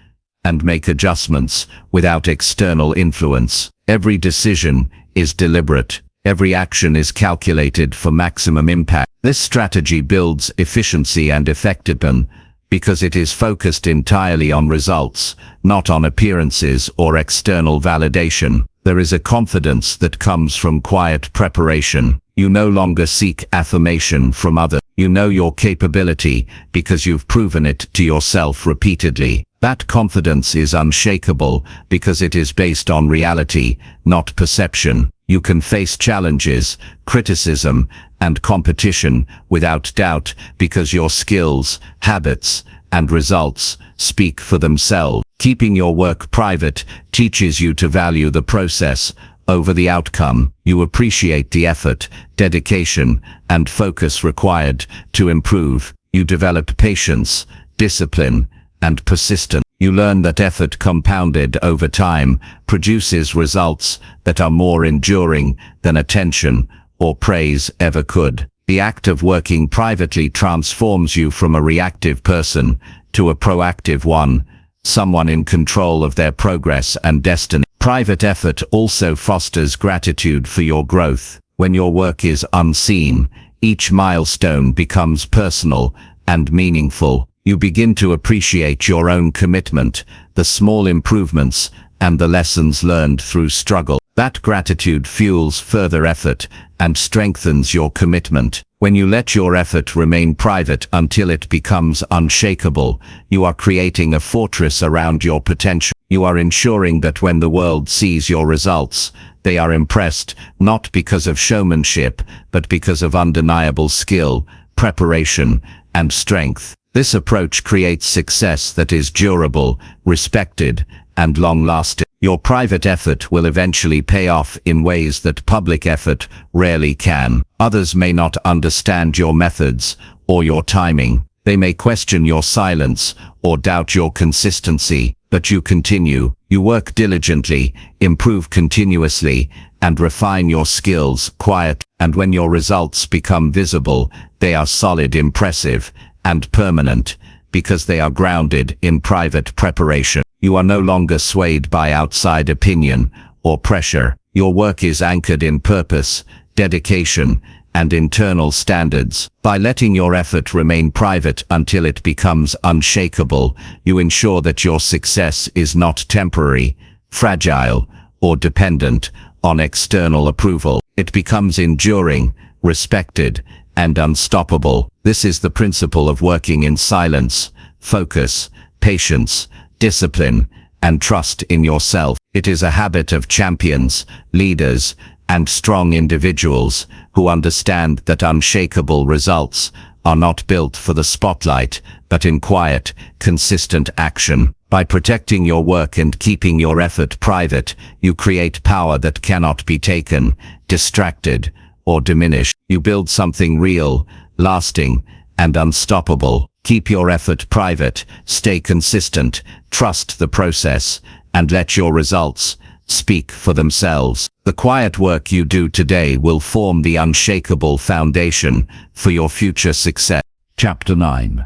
and make adjustments without external influence. Every decision is deliberate. Every action is calculated for maximum impact. This strategy builds efficiency and effectiveness because it is focused entirely on results, not on appearances or external validation. There is a confidence that comes from quiet preparation. You no longer seek affirmation from others. You know your capability because you've proven it to yourself repeatedly. That confidence is unshakable because it is based on reality, not perception. You can face challenges, criticism, and competition without doubt because your skills, habits, and results speak for themselves. Keeping your work private teaches you to value the process over the outcome. You appreciate the effort, dedication, and focus required to improve. You develop patience, discipline, and persistence. You learn that effort compounded over time produces results that are more enduring than attention or praise ever could. The act of working privately transforms you from a reactive person to a proactive one, someone in control of their progress and destiny. Private effort also fosters gratitude for your growth. When your work is unseen, each milestone becomes personal and meaningful. You begin to appreciate your own commitment, the small improvements, and the lessons learned through struggle. That gratitude fuels further effort and strengthens your commitment. When you let your effort remain private until it becomes unshakable, you are creating a fortress around your potential. You are ensuring that when the world sees your results, they are impressed, not because of showmanship, but because of undeniable skill, preparation, and strength. This approach creates success that is durable, respected, and long-lasting. Your private effort will eventually pay off in ways that public effort rarely can. Others may not understand your methods or your timing. They may question your silence or doubt your consistency, but you continue. You work diligently, improve continuously, and refine your skills quietly. And when your results become visible, they are solid, impressive, and permanent, because they are grounded in private preparation. You are no longer swayed by outside opinion or pressure. Your work is anchored in purpose, dedication, and internal standards. By letting your effort remain private until it becomes unshakable, you ensure that your success is not temporary, fragile, or dependent on external approval. It becomes enduring, respected, and unstoppable. This is the principle of working in silence: focus, patience, discipline, and trust in yourself. It is a habit of champions, leaders, and strong individuals who understand that unshakable results are not built for the spotlight, but in quiet, consistent action. By protecting your work and keeping your effort private, you create power that cannot be taken, distracted, or diminished. You build something real, lasting, and unstoppable. Keep your effort private, stay consistent, trust the process, and let your results speak for themselves. The quiet work you do today will form the unshakable foundation for your future success. Chapter 9.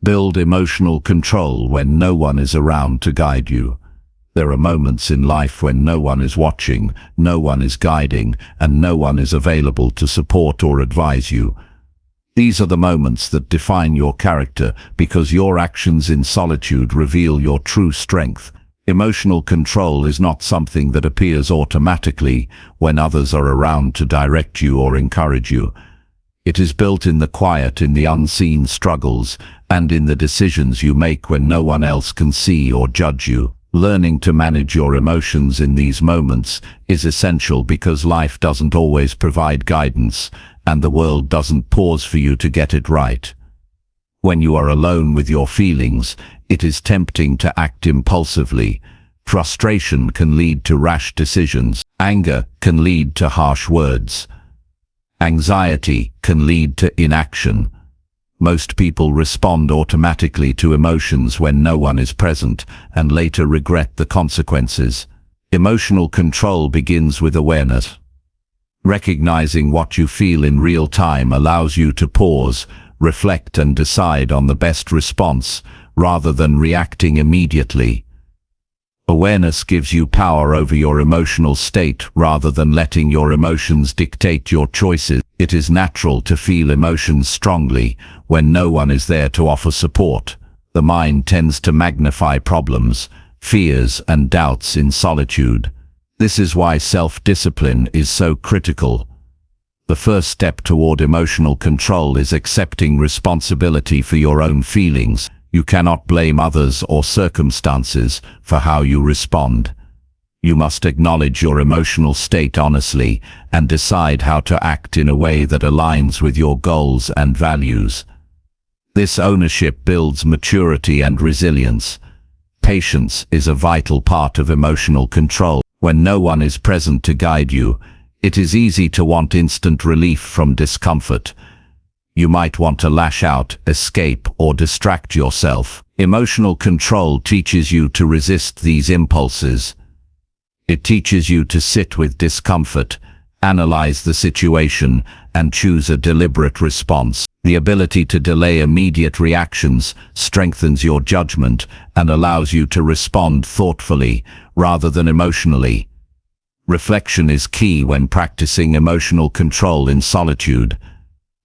Build emotional control when no one is around to guide you. There are moments in life when no one is watching, no one is guiding, and no one is available to support or advise you. These are the moments that define your character, because your actions in solitude reveal your true strength. Emotional control is not something that appears automatically when others are around to direct you or encourage you. It is built in the quiet, in the unseen struggles, and in the decisions you make when no one else can see or judge you. Learning to manage your emotions in these moments is essential, because life doesn't always provide guidance, and the world doesn't pause for you to get it right. When you are alone with your feelings, it is tempting to act impulsively. Frustration can lead to rash decisions. Anger can lead to harsh words. Anxiety can lead to inaction. Most people respond automatically to emotions when no one is present, and later regret the consequences. Emotional control begins with awareness. Recognizing what you feel in real time allows you to pause, reflect, and decide on the best response, rather than reacting immediately. Awareness gives you power over your emotional state rather than letting your emotions dictate your choices. It is natural to feel emotions strongly when no one is there to offer support. The mind tends to magnify problems, fears, and doubts in solitude. This is why self-discipline is so critical. The first step toward emotional control is accepting responsibility for your own feelings. You cannot blame others or circumstances for how you respond. You must acknowledge your emotional state honestly and decide how to act in a way that aligns with your goals and values. This ownership builds maturity and resilience. Patience is a vital part of emotional control. When no one is present to guide you, it is easy to want instant relief from discomfort. You might want to lash out, escape, or distract yourself. Emotional control teaches you to resist these impulses. It teaches you to sit with discomfort Analyze the situation and choose a deliberate response. The ability to delay immediate reactions strengthens your judgment and allows you to respond thoughtfully rather than emotionally. Reflection is key when practicing emotional control in solitude.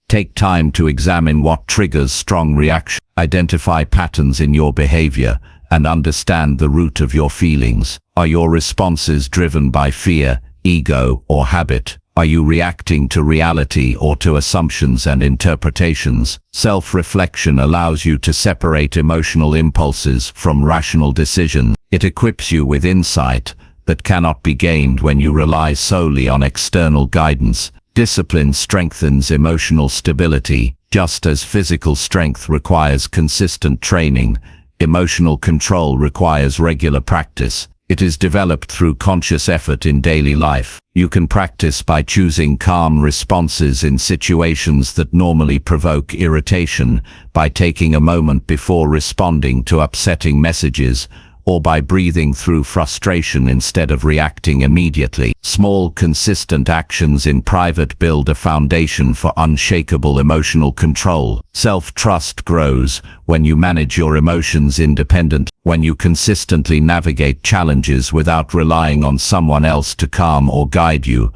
Take time to examine what triggers strong reaction. Identify patterns in your behavior and understand the root of your feelings. Are your responses driven by fear, ego, or habit? Are you reacting to reality or to assumptions and interpretations? Self-reflection allows you to separate emotional impulses from rational decisions. It equips you with insight that cannot be gained when you rely solely on external guidance. Discipline strengthens emotional stability. Just as physical strength requires consistent training, emotional control requires regular practice. It is developed through conscious effort in daily life. You can practice by choosing calm responses in situations that normally provoke irritation, by taking a moment before responding to upsetting messages, or by breathing through frustration instead of reacting immediately. Small, consistent actions in private build a foundation for unshakable emotional control. Self-trust grows when you manage your emotions independently. When you consistently navigate challenges without relying on someone else to calm or guide you,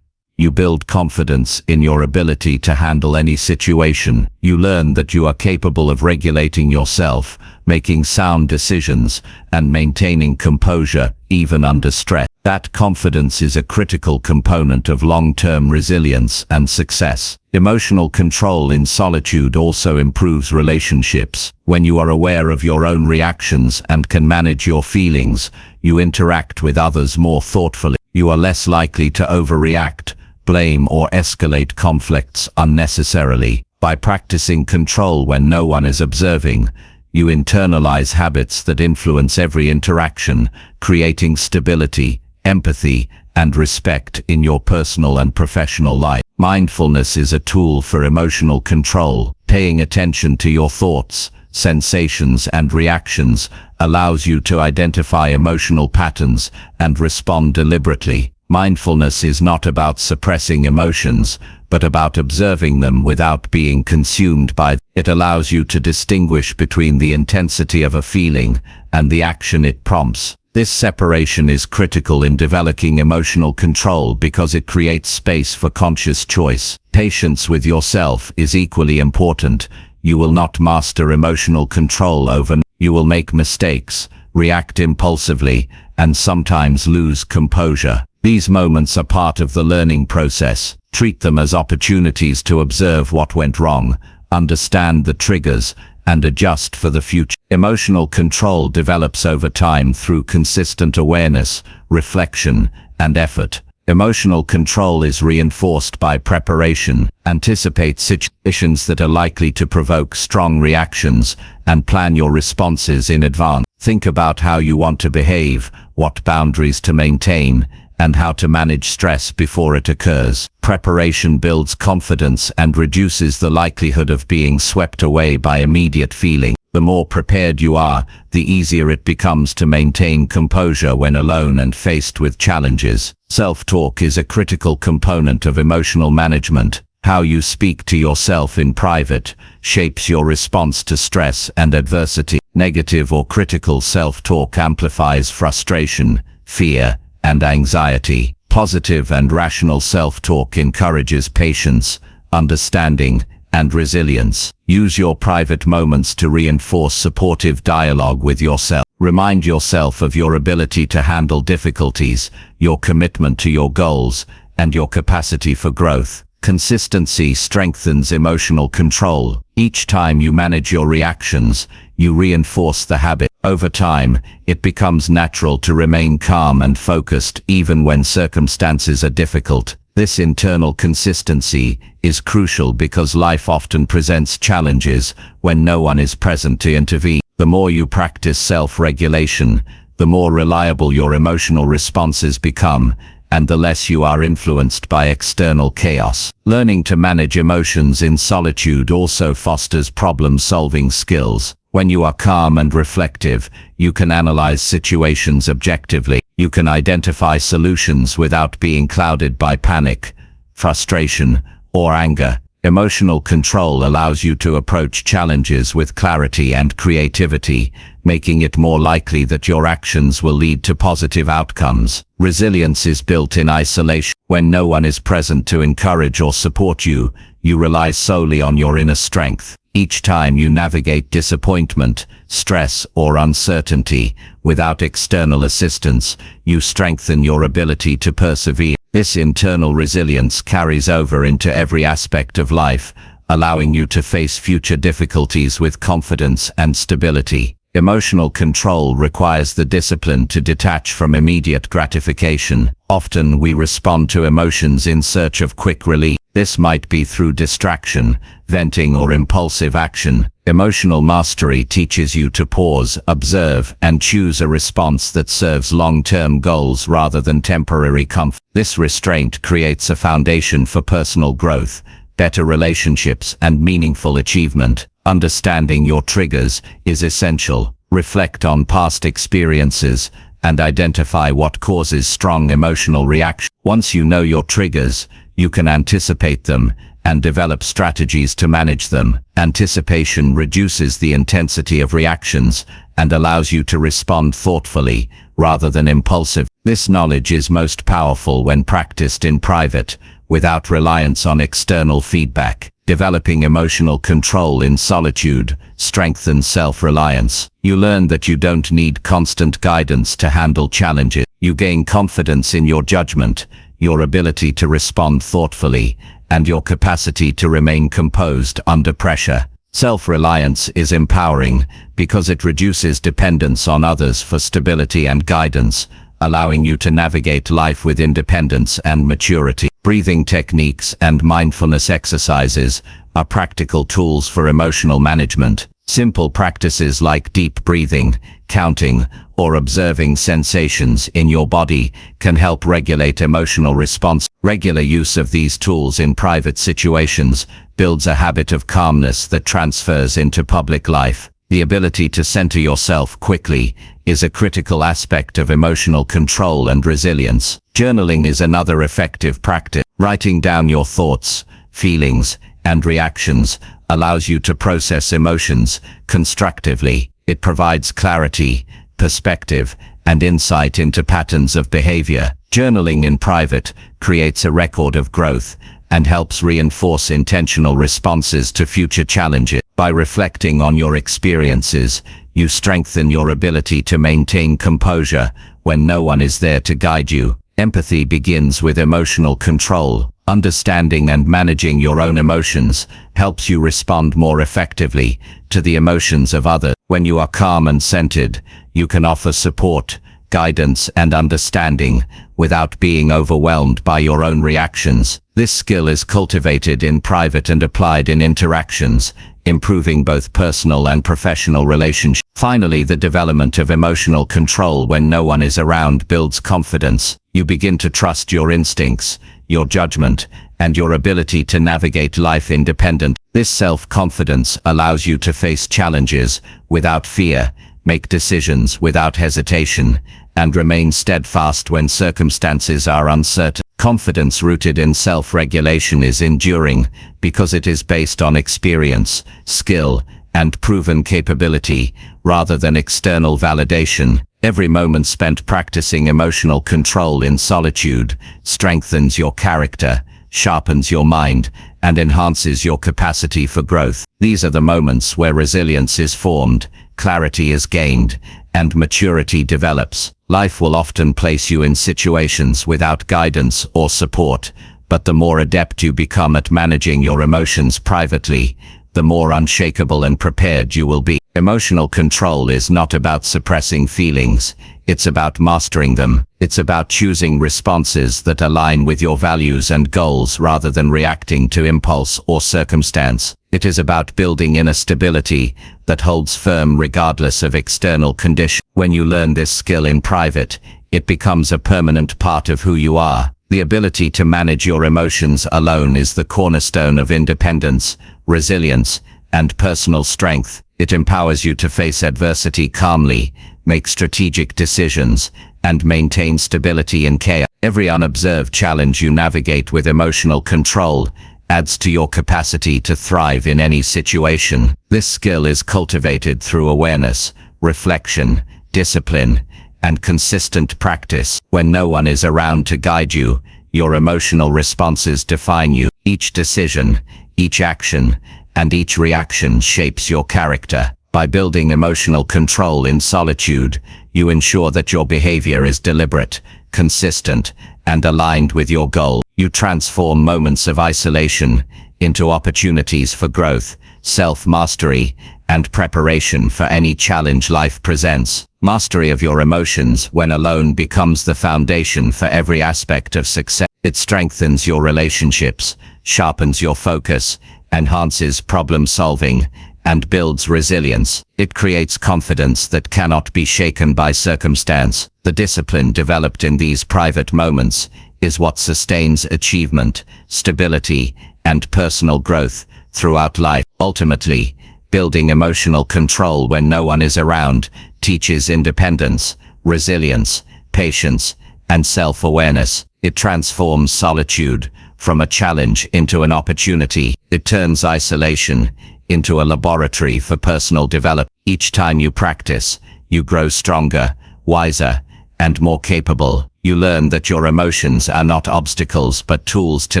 you build confidence in your ability to handle any situation. You learn that you are capable of regulating yourself, making sound decisions, and maintaining composure even under stress. That confidence is a critical component of long-term resilience and success. Emotional control in solitude also improves relationships. When you are aware of your own reactions and can manage your feelings, you interact with others more thoughtfully. You are less likely to overreact, blame, or escalate conflicts unnecessarily. By practicing control when no one is observing, you internalize habits that influence every interaction, creating stability, empathy, and respect in your personal and professional life. Mindfulness is a tool for emotional control. Paying attention to your thoughts, sensations, and reactions allows you to identify emotional patterns and respond deliberately. Mindfulness is not about suppressing emotions, but about observing them without being consumed by them. It allows you to distinguish between the intensity of a feeling and the action it prompts. This separation is critical in developing emotional control because it creates space for conscious choice. Patience with yourself is equally important. You will not master emotional control overnight. You will make mistakes, react impulsively, and sometimes lose composure. These moments are part of the learning process. Treat them as opportunities to observe what went wrong, understand the triggers, and adjust for the future. Emotional control develops over time through consistent awareness, reflection, and effort. Emotional control is reinforced by preparation. Anticipate situations that are likely to provoke strong reactions and plan your responses in advance. Think about how you want to behave, what boundaries to maintain, and how to manage stress before it occurs. Preparation builds confidence and reduces the likelihood of being swept away by immediate feeling. The more prepared you are, the easier it becomes to maintain composure when alone and faced with challenges. Self-talk is a critical component of emotional management. How you speak to yourself in private shapes your response to stress and adversity. Negative or critical self-talk amplifies frustration, fear, and anxiety. Positive and rational self-talk encourages patience, understanding, and resilience. Use your private moments to reinforce supportive dialogue with yourself. Remind yourself of your ability to handle difficulties, your commitment to your goals, and your capacity for growth. Consistency strengthens emotional control. Each time you manage your reactions, you reinforce the habit. Over time, it becomes natural to remain calm and focused even when circumstances are difficult. This internal consistency is crucial because life often presents challenges when no one is present to intervene. The more you practice self-regulation, the more reliable your emotional responses become, and the less you are influenced by external chaos. Learning to manage emotions in solitude also fosters problem-solving skills. When you are calm and reflective, you can analyze situations objectively. You can identify solutions without being clouded by panic, frustration, or anger. Emotional control allows you to approach challenges with clarity and creativity, making it more likely that your actions will lead to positive outcomes. Resilience is built in isolation. When no one is present to encourage or support you, you rely solely on your inner strength. Each time you navigate disappointment, stress, or uncertainty without external assistance, you strengthen your ability to persevere. This internal resilience carries over into every aspect of life, allowing you to face future difficulties with confidence and stability. Emotional control requires the discipline to detach from immediate gratification. Often we respond to emotions in search of quick relief. This might be through distraction, venting, or impulsive action. Emotional mastery teaches you to pause, observe, and choose a response that serves long-term goals rather than temporary comfort. This restraint creates a foundation for personal growth, better relationships, and meaningful achievement. Understanding your triggers is essential. Reflect on past experiences and identify what causes strong emotional reaction. Once you know your triggers, you can anticipate them and develop strategies to manage them. Anticipation reduces the intensity of reactions and allows you to respond thoughtfully rather than impulsive. This knowledge is most powerful when practiced in private, without reliance on external feedback. Developing emotional control in solitude strengthens self-reliance. You learn that you don't need constant guidance to handle challenges. You gain confidence in your judgment, your ability to respond thoughtfully, and your capacity to remain composed under pressure. Self-reliance is empowering because it reduces dependence on others for stability and guidance, allowing you to navigate life with independence and maturity. Breathing techniques and mindfulness exercises are practical tools for emotional management. Simple practices like deep breathing, counting, or observing sensations in your body can help regulate emotional response. Regular use of these tools in private situations builds a habit of calmness that transfers into public life. The ability to center yourself quickly is a critical aspect of emotional control and resilience. Journaling is another effective practice. Writing down your thoughts, feelings, and reactions allows you to process emotions constructively. It provides clarity, perspective, and insight into patterns of behavior. Journaling in private creates a record of growth and helps reinforce intentional responses to future challenges. By reflecting on your experiences, you strengthen your ability to maintain composure when no one is there to guide you. Empathy begins with emotional control. Understanding and managing your own emotions helps you respond more effectively to the emotions of others. When you are calm and centered, you can offer support, guidance, and understanding without being overwhelmed by your own reactions. This skill is cultivated in private and applied in interactions, improving both personal and professional relationships. Finally, the development of emotional control when no one is around builds confidence. You begin to trust your instincts, your judgment, and your ability to navigate life independently. This self-confidence allows you to face challenges without fear, make decisions without hesitation, and remain steadfast when circumstances are uncertain. Confidence rooted in self-regulation is enduring because it is based on experience, skill, and proven capability, rather than external validation. Every moment spent practicing emotional control in solitude strengthens your character, sharpens your mind, and enhances your capacity for growth. These are the moments where resilience is formed, clarity is gained, and maturity develops. Life will often place you in situations without guidance or support, but the more adept you become at managing your emotions privately, the more unshakable and prepared you will be. Emotional control is not about suppressing feelings, it's about mastering them. It's about choosing responses that align with your values and goals rather than reacting to impulse or circumstance. It is about building inner stability that holds firm regardless of external conditions. When you learn this skill in private, It becomes a permanent part of who you are. The ability to manage your emotions alone is the cornerstone of independence, resilience, and personal strength. It empowers you to face adversity calmly, make strategic decisions, and maintain stability in chaos. Every unobserved challenge you navigate with emotional control adds to your capacity to thrive in any situation. This skill is cultivated through awareness, reflection, discipline, and consistent practice. When no one is around to guide you, your emotional responses define you. Each decision, each action, and each reaction shapes your character. By building emotional control in solitude, you ensure that your behavior is deliberate, consistent, and aligned with your goal. You transform moments of isolation into opportunities for growth, self-mastery, and preparation for any challenge life presents. Mastery of your emotions when alone becomes the foundation for every aspect of success. It strengthens your relationships, sharpens your focus, enhances problem solving, and builds resilience. It creates confidence that cannot be shaken by circumstance. The discipline developed in these private moments is what sustains achievement, stability, and personal growth throughout life. Ultimately, building emotional control when no one is around teaches independence, resilience, patience, and self-awareness. It transforms solitude from a challenge into an opportunity. It turns isolation into a laboratory for personal development. Each time you practice, you grow stronger, wiser, and more capable. You learn that your emotions are not obstacles but tools to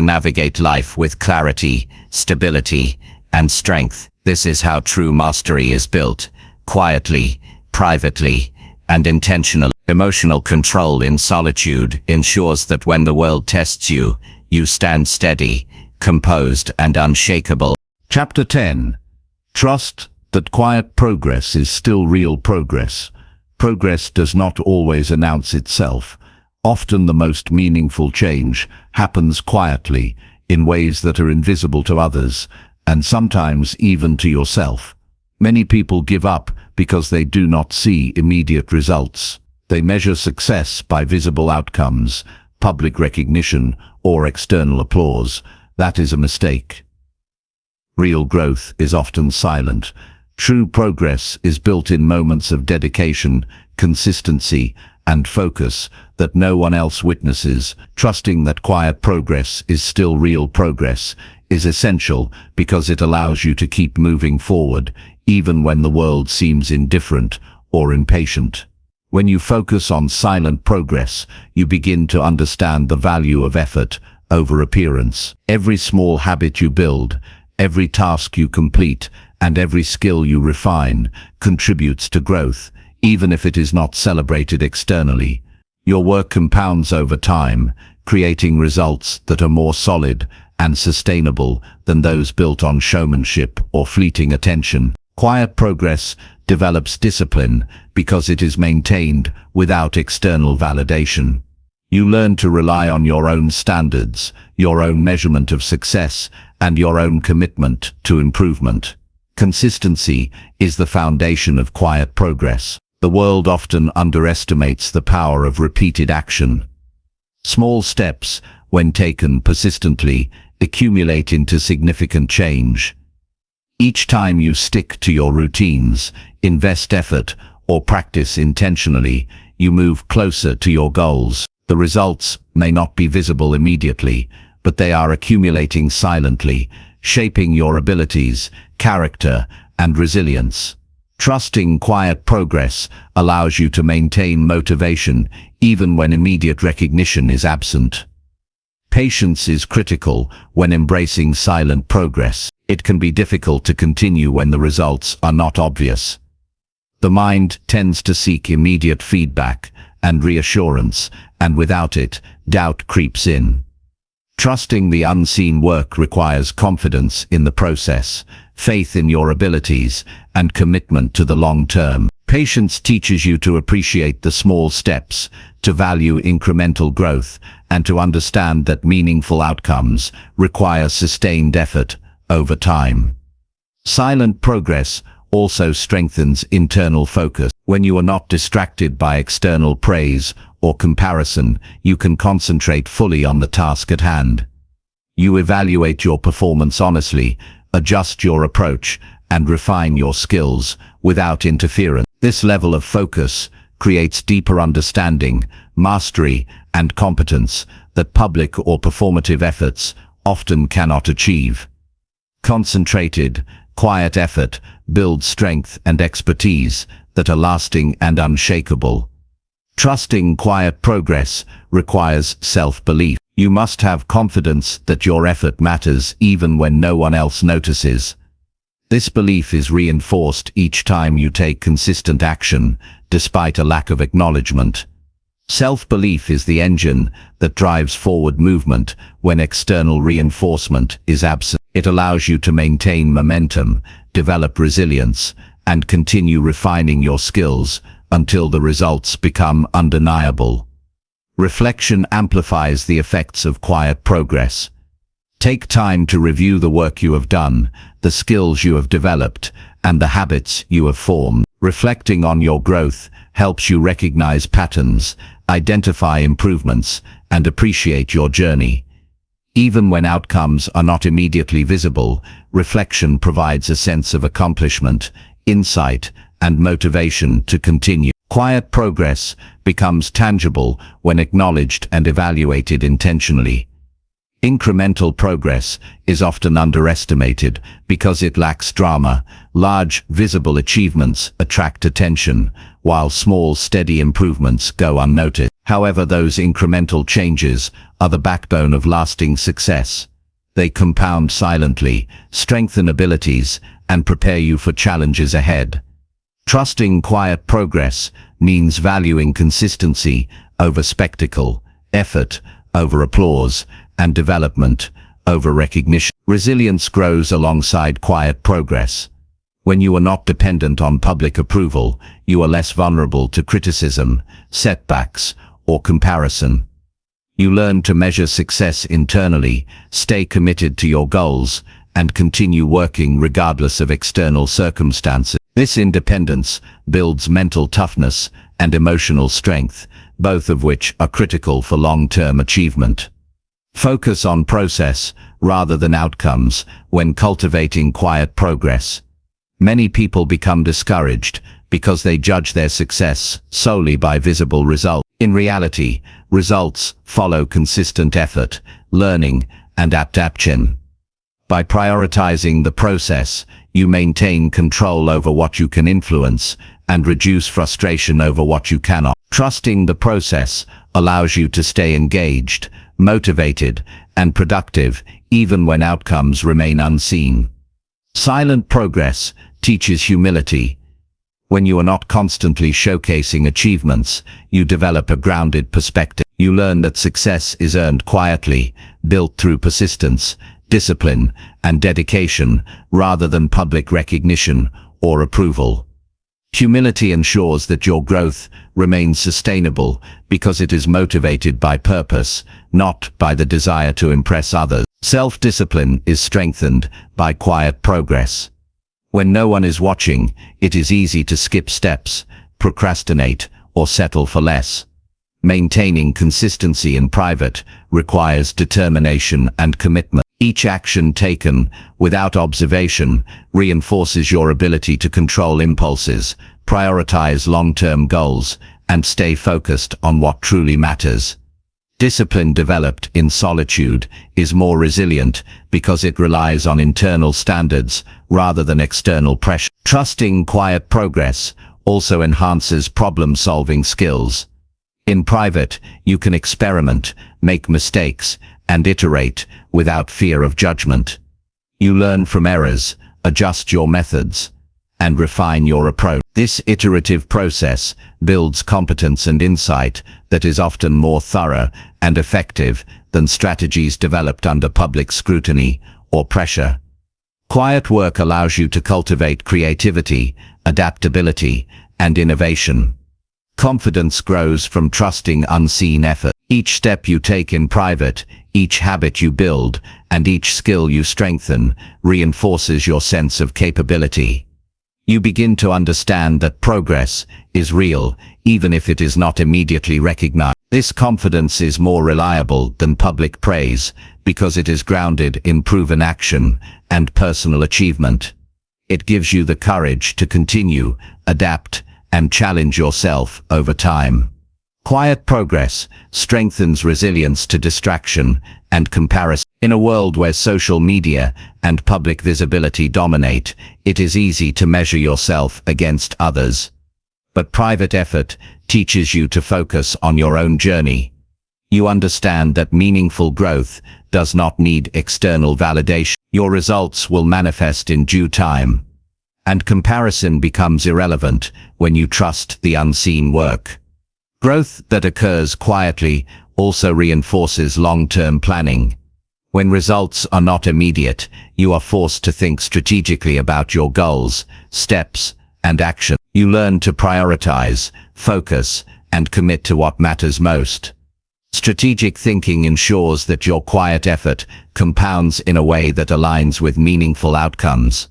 navigate life with clarity, stability, and strength. This is how true mastery is built, quietly, privately, and intentionally. Emotional control in solitude ensures that when the world tests you, you stand steady, composed, and unshakable. Chapter 10. Trust that quiet progress is still real progress. Progress does not always announce itself. Often the most meaningful change happens quietly, in ways that are invisible to others, and sometimes even to yourself. Many people give up because they do not see immediate results. They measure success by visible outcomes, public recognition, or external applause. That is a mistake. Real growth is often silent. True progress is built in moments of dedication, consistency, and focus that no one else witnesses. Trusting that quiet progress is still real progress is essential because it allows you to keep moving forward, even when the world seems indifferent or impatient. When you focus on silent progress, you begin to understand the value of effort over appearance. Every small habit you build, every task you complete, and every skill you refine contributes to growth, even if it is not celebrated externally. Your work compounds over time, creating results that are more solid and sustainable than those built on showmanship or fleeting attention. Quiet progress develops discipline because it is maintained without external validation. You learn to rely on your own standards, your own measurement of success, and your own commitment to improvement. Consistency is the foundation of quiet progress. The world often underestimates the power of repeated action. Small steps, when taken persistently, accumulate into significant change. Each time you stick to your routines, invest effort, or practice intentionally, you move closer to your goals. The results may not be visible immediately, but they are accumulating silently, shaping your abilities, character, and resilience. Trusting quiet progress allows you to maintain motivation even when immediate recognition is absent. Patience is critical when embracing silent progress. It can be difficult to continue when the results are not obvious. The mind tends to seek immediate feedback and reassurance, and without it, doubt creeps in. Trusting the unseen work requires confidence in the process, faith in your abilities, and commitment to the long term. Patience teaches you to appreciate the small steps, to value incremental growth, and to understand that meaningful outcomes require sustained effort over time. Silent progress also strengthens internal focus. When you are not distracted by external praise or comparison, you can concentrate fully on the task at hand. You evaluate your performance honestly, adjust your approach, and refine your skills without interference. This level of focus creates deeper understanding, mastery, and competence that public or performative efforts often cannot achieve. Concentrated, quiet effort builds strength and expertise that are lasting and unshakable. Trusting quiet progress requires self-belief. You must have confidence that your effort matters even when no one else notices. This belief is reinforced each time you take consistent action, despite a lack of acknowledgement. Self-belief is the engine that drives forward movement when external reinforcement is absent. It allows you to maintain momentum, develop resilience, and continue refining your skills until the results become undeniable. Reflection amplifies the effects of quiet progress. Take time to review the work you have done, the skills you have developed, and the habits you have formed. Reflecting on your growth helps you recognize patterns, identify improvements, and appreciate your journey. Even when outcomes are not immediately visible, reflection provides a sense of accomplishment, insight, and motivation to continue. Quiet progress becomes tangible when acknowledged and evaluated intentionally. Incremental progress is often underestimated because it lacks drama. Large, visible achievements attract attention, while small, steady improvements go unnoticed. However, those incremental changes are the backbone of lasting success. They compound silently, strengthen abilities, and prepare you for challenges ahead. Trusting quiet progress means valuing consistency over spectacle, effort over applause, and development over recognition. Resilience grows alongside quiet progress. When you are not dependent on public approval, you are less vulnerable to criticism, setbacks, or comparison. You learn to measure success internally, stay committed to your goals, and continue working regardless of external circumstances. This independence builds mental toughness and emotional strength, both of which are critical for long-term achievement. Focus on process rather than outcomes when cultivating quiet progress. Many people become discouraged because they judge their success solely by visible results. In reality, results follow consistent effort, learning, and adaptation. By prioritizing the process, you maintain control over what you can influence and reduce frustration over what you cannot. Trusting the process allows you to stay engaged, motivated, and productive even when outcomes remain unseen. Silent progress teaches humility. When you are not constantly showcasing achievements, you develop a grounded perspective. You learn that success is earned quietly, built through persistence, discipline, and dedication, rather than public recognition or approval. Humility ensures that your growth remains sustainable because it is motivated by purpose, not by the desire to impress others. Self-discipline is strengthened by quiet progress. When no one is watching, it is easy to skip steps, procrastinate, or settle for less. Maintaining consistency in private requires determination and commitment. Each action taken without observation reinforces your ability to control impulses, prioritize long-term goals, and stay focused on what truly matters. Discipline developed in solitude is more resilient because it relies on internal standards rather than external pressure. Trusting quiet progress also enhances problem-solving skills. In private, you can experiment, make mistakes, and iterate without fear of judgment. You learn from errors, adjust your methods, and refine your approach. This iterative process builds competence and insight that is often more thorough and effective than strategies developed under public scrutiny or pressure. Quiet work allows you to cultivate creativity, adaptability, and innovation. Confidence grows from trusting unseen effort. Each step you take in private, each habit you build, and each skill you strengthen reinforces your sense of capability. You begin to understand that progress is real, even if it is not immediately recognized. This confidence is more reliable than public praise because it is grounded in proven action and personal achievement. It gives you the courage to continue, adapt, and challenge yourself over time. Quiet progress strengthens resilience to distraction and comparison. In a world where social media and public visibility dominate, it is easy to measure yourself against others. But private effort teaches you to focus on your own journey. You understand that meaningful growth does not need external validation. Your results will manifest in due time. And comparison becomes irrelevant when you trust the unseen work. Growth that occurs quietly also reinforces long-term planning. When results are not immediate, you are forced to think strategically about your goals, steps, and action. You learn to prioritize, focus, and commit to what matters most. Strategic thinking ensures that your quiet effort compounds in a way that aligns with meaningful outcomes.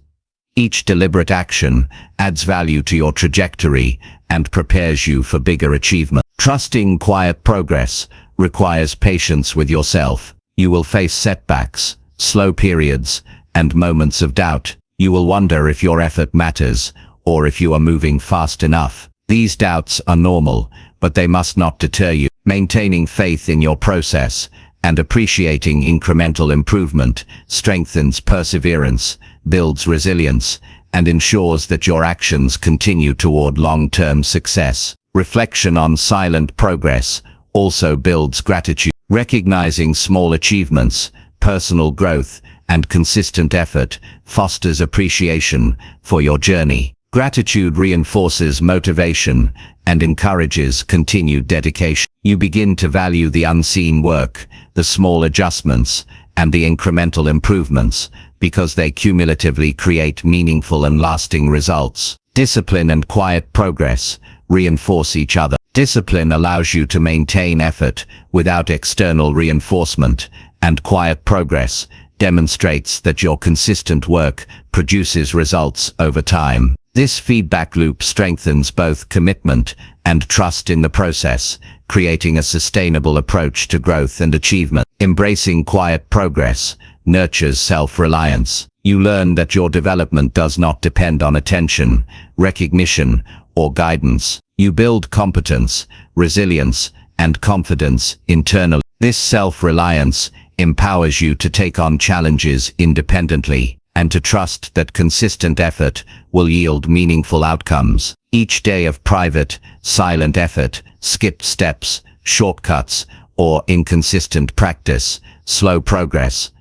Each deliberate action adds value to your trajectory and prepares you for bigger achievement. Trusting quiet progress requires patience with yourself. You will face setbacks, slow periods, and moments of doubt. You will wonder if your effort matters or if you are moving fast enough. These doubts are normal, but they must not deter you. Maintaining faith in your process and appreciating incremental improvement strengthens perseverance, builds resilience, and ensures that your actions continue toward long-term success. Reflection on silent progress also builds gratitude. Recognizing small achievements, personal growth, and consistent effort fosters appreciation for your journey. Gratitude reinforces motivation and encourages continued dedication. You begin to value the unseen work, the small adjustments, and the incremental improvements because they cumulatively create meaningful and lasting results. Discipline and quiet progress reinforce each other. Discipline allows you to maintain effort without external reinforcement, and quiet progress demonstrates that your consistent work produces results over time. This feedback loop strengthens both commitment and trust in the process, creating a sustainable approach to growth and achievement. Embracing quiet progress nurtures self-reliance. You learn that your development does not depend on attention, recognition, or guidance. You build competence, resilience, and confidence internally. This self-reliance empowers you to take on challenges independently and to trust that consistent effort will yield meaningful outcomes. Each day of private, silent effort, skipped steps, shortcuts, or inconsistent practice, slow progress.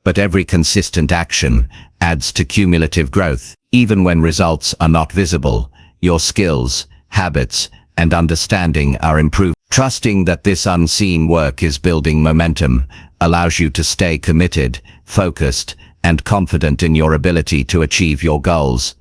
But every consistent action adds to cumulative growth. Even when results are not visible, your skills, habits, and understanding are improved. Trusting that this unseen work is building momentum allows you to stay committed, focused, and confident in your ability to achieve your goals.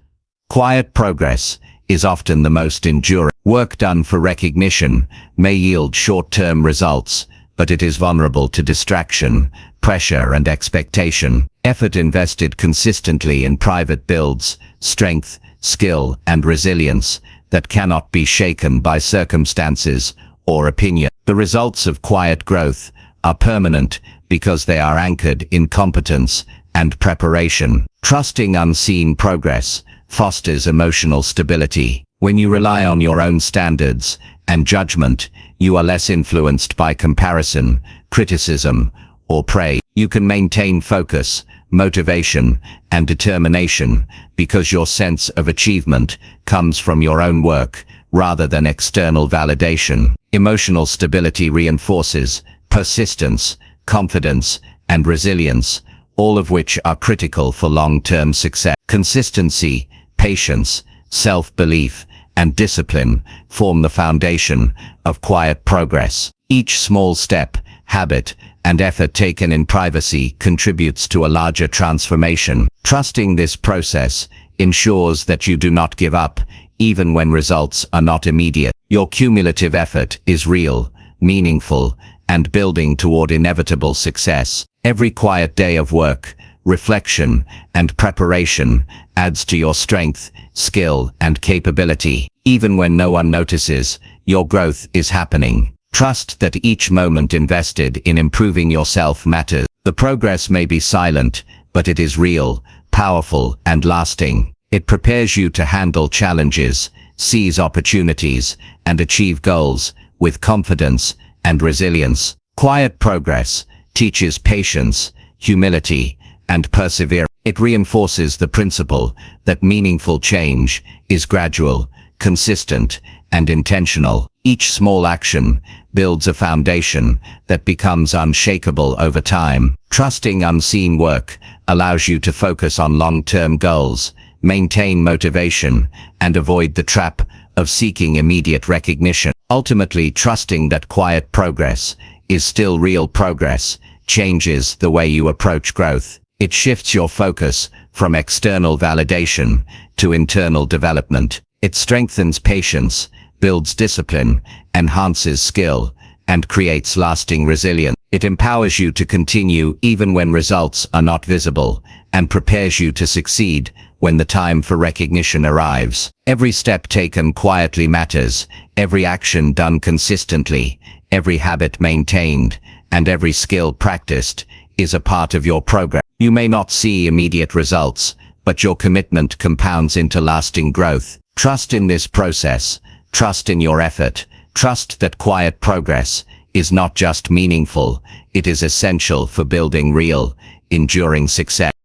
Quiet progress is often the most enduring. Work done for recognition may yield short-term results, but it is vulnerable to distraction, pressure, and expectation. Effort invested consistently in private builds strength, skill, and resilience that cannot be shaken by circumstances or opinion. The results of quiet growth are permanent because they are anchored in competence and preparation. Trusting unseen progress fosters emotional stability. When you rely on your own standards and judgment, you are less influenced by comparison, criticism, or praise. You can maintain focus, motivation, and determination because your sense of achievement comes from your own work rather than external validation. Emotional stability reinforces persistence, confidence, and resilience, all of which are critical for long-term success. Consistency, patience, self-belief, and discipline form the foundation of quiet progress. Each small step, habit, and effort taken in privacy contributes to a larger transformation. Trusting this process ensures that you do not give up, even when results are not immediate. Your cumulative effort is real, meaningful, and building toward inevitable success. Every quiet day of work reflection, and preparation adds to your strength, skill, and capability. Even when no one notices, your growth is happening. Trust that each moment invested in improving yourself matters. The progress may be silent, but it is real, powerful, and lasting. It prepares you to handle challenges, seize opportunities, and achieve goals with confidence and resilience. Quiet progress teaches patience, humility, and perseverance. It reinforces the principle that meaningful change is gradual, consistent, and intentional. Each small action builds a foundation that becomes unshakable over time. Trusting unseen work allows you to focus on long-term goals, maintain motivation, and avoid the trap of seeking immediate recognition. Ultimately, trusting that quiet progress is still real progress changes the way you approach growth. It shifts your focus from external validation to internal development. It strengthens patience, builds discipline, enhances skill, and creates lasting resilience. It empowers you to continue even when results are not visible, and prepares you to succeed when the time for recognition arrives. Every step taken quietly matters, every action done consistently, every habit maintained, and every skill practiced is a part of your progress. You may not see immediate results, but your commitment compounds into lasting growth. Trust in this process, trust in your effort, trust that quiet progress is not just meaningful, it is essential for building real, enduring success.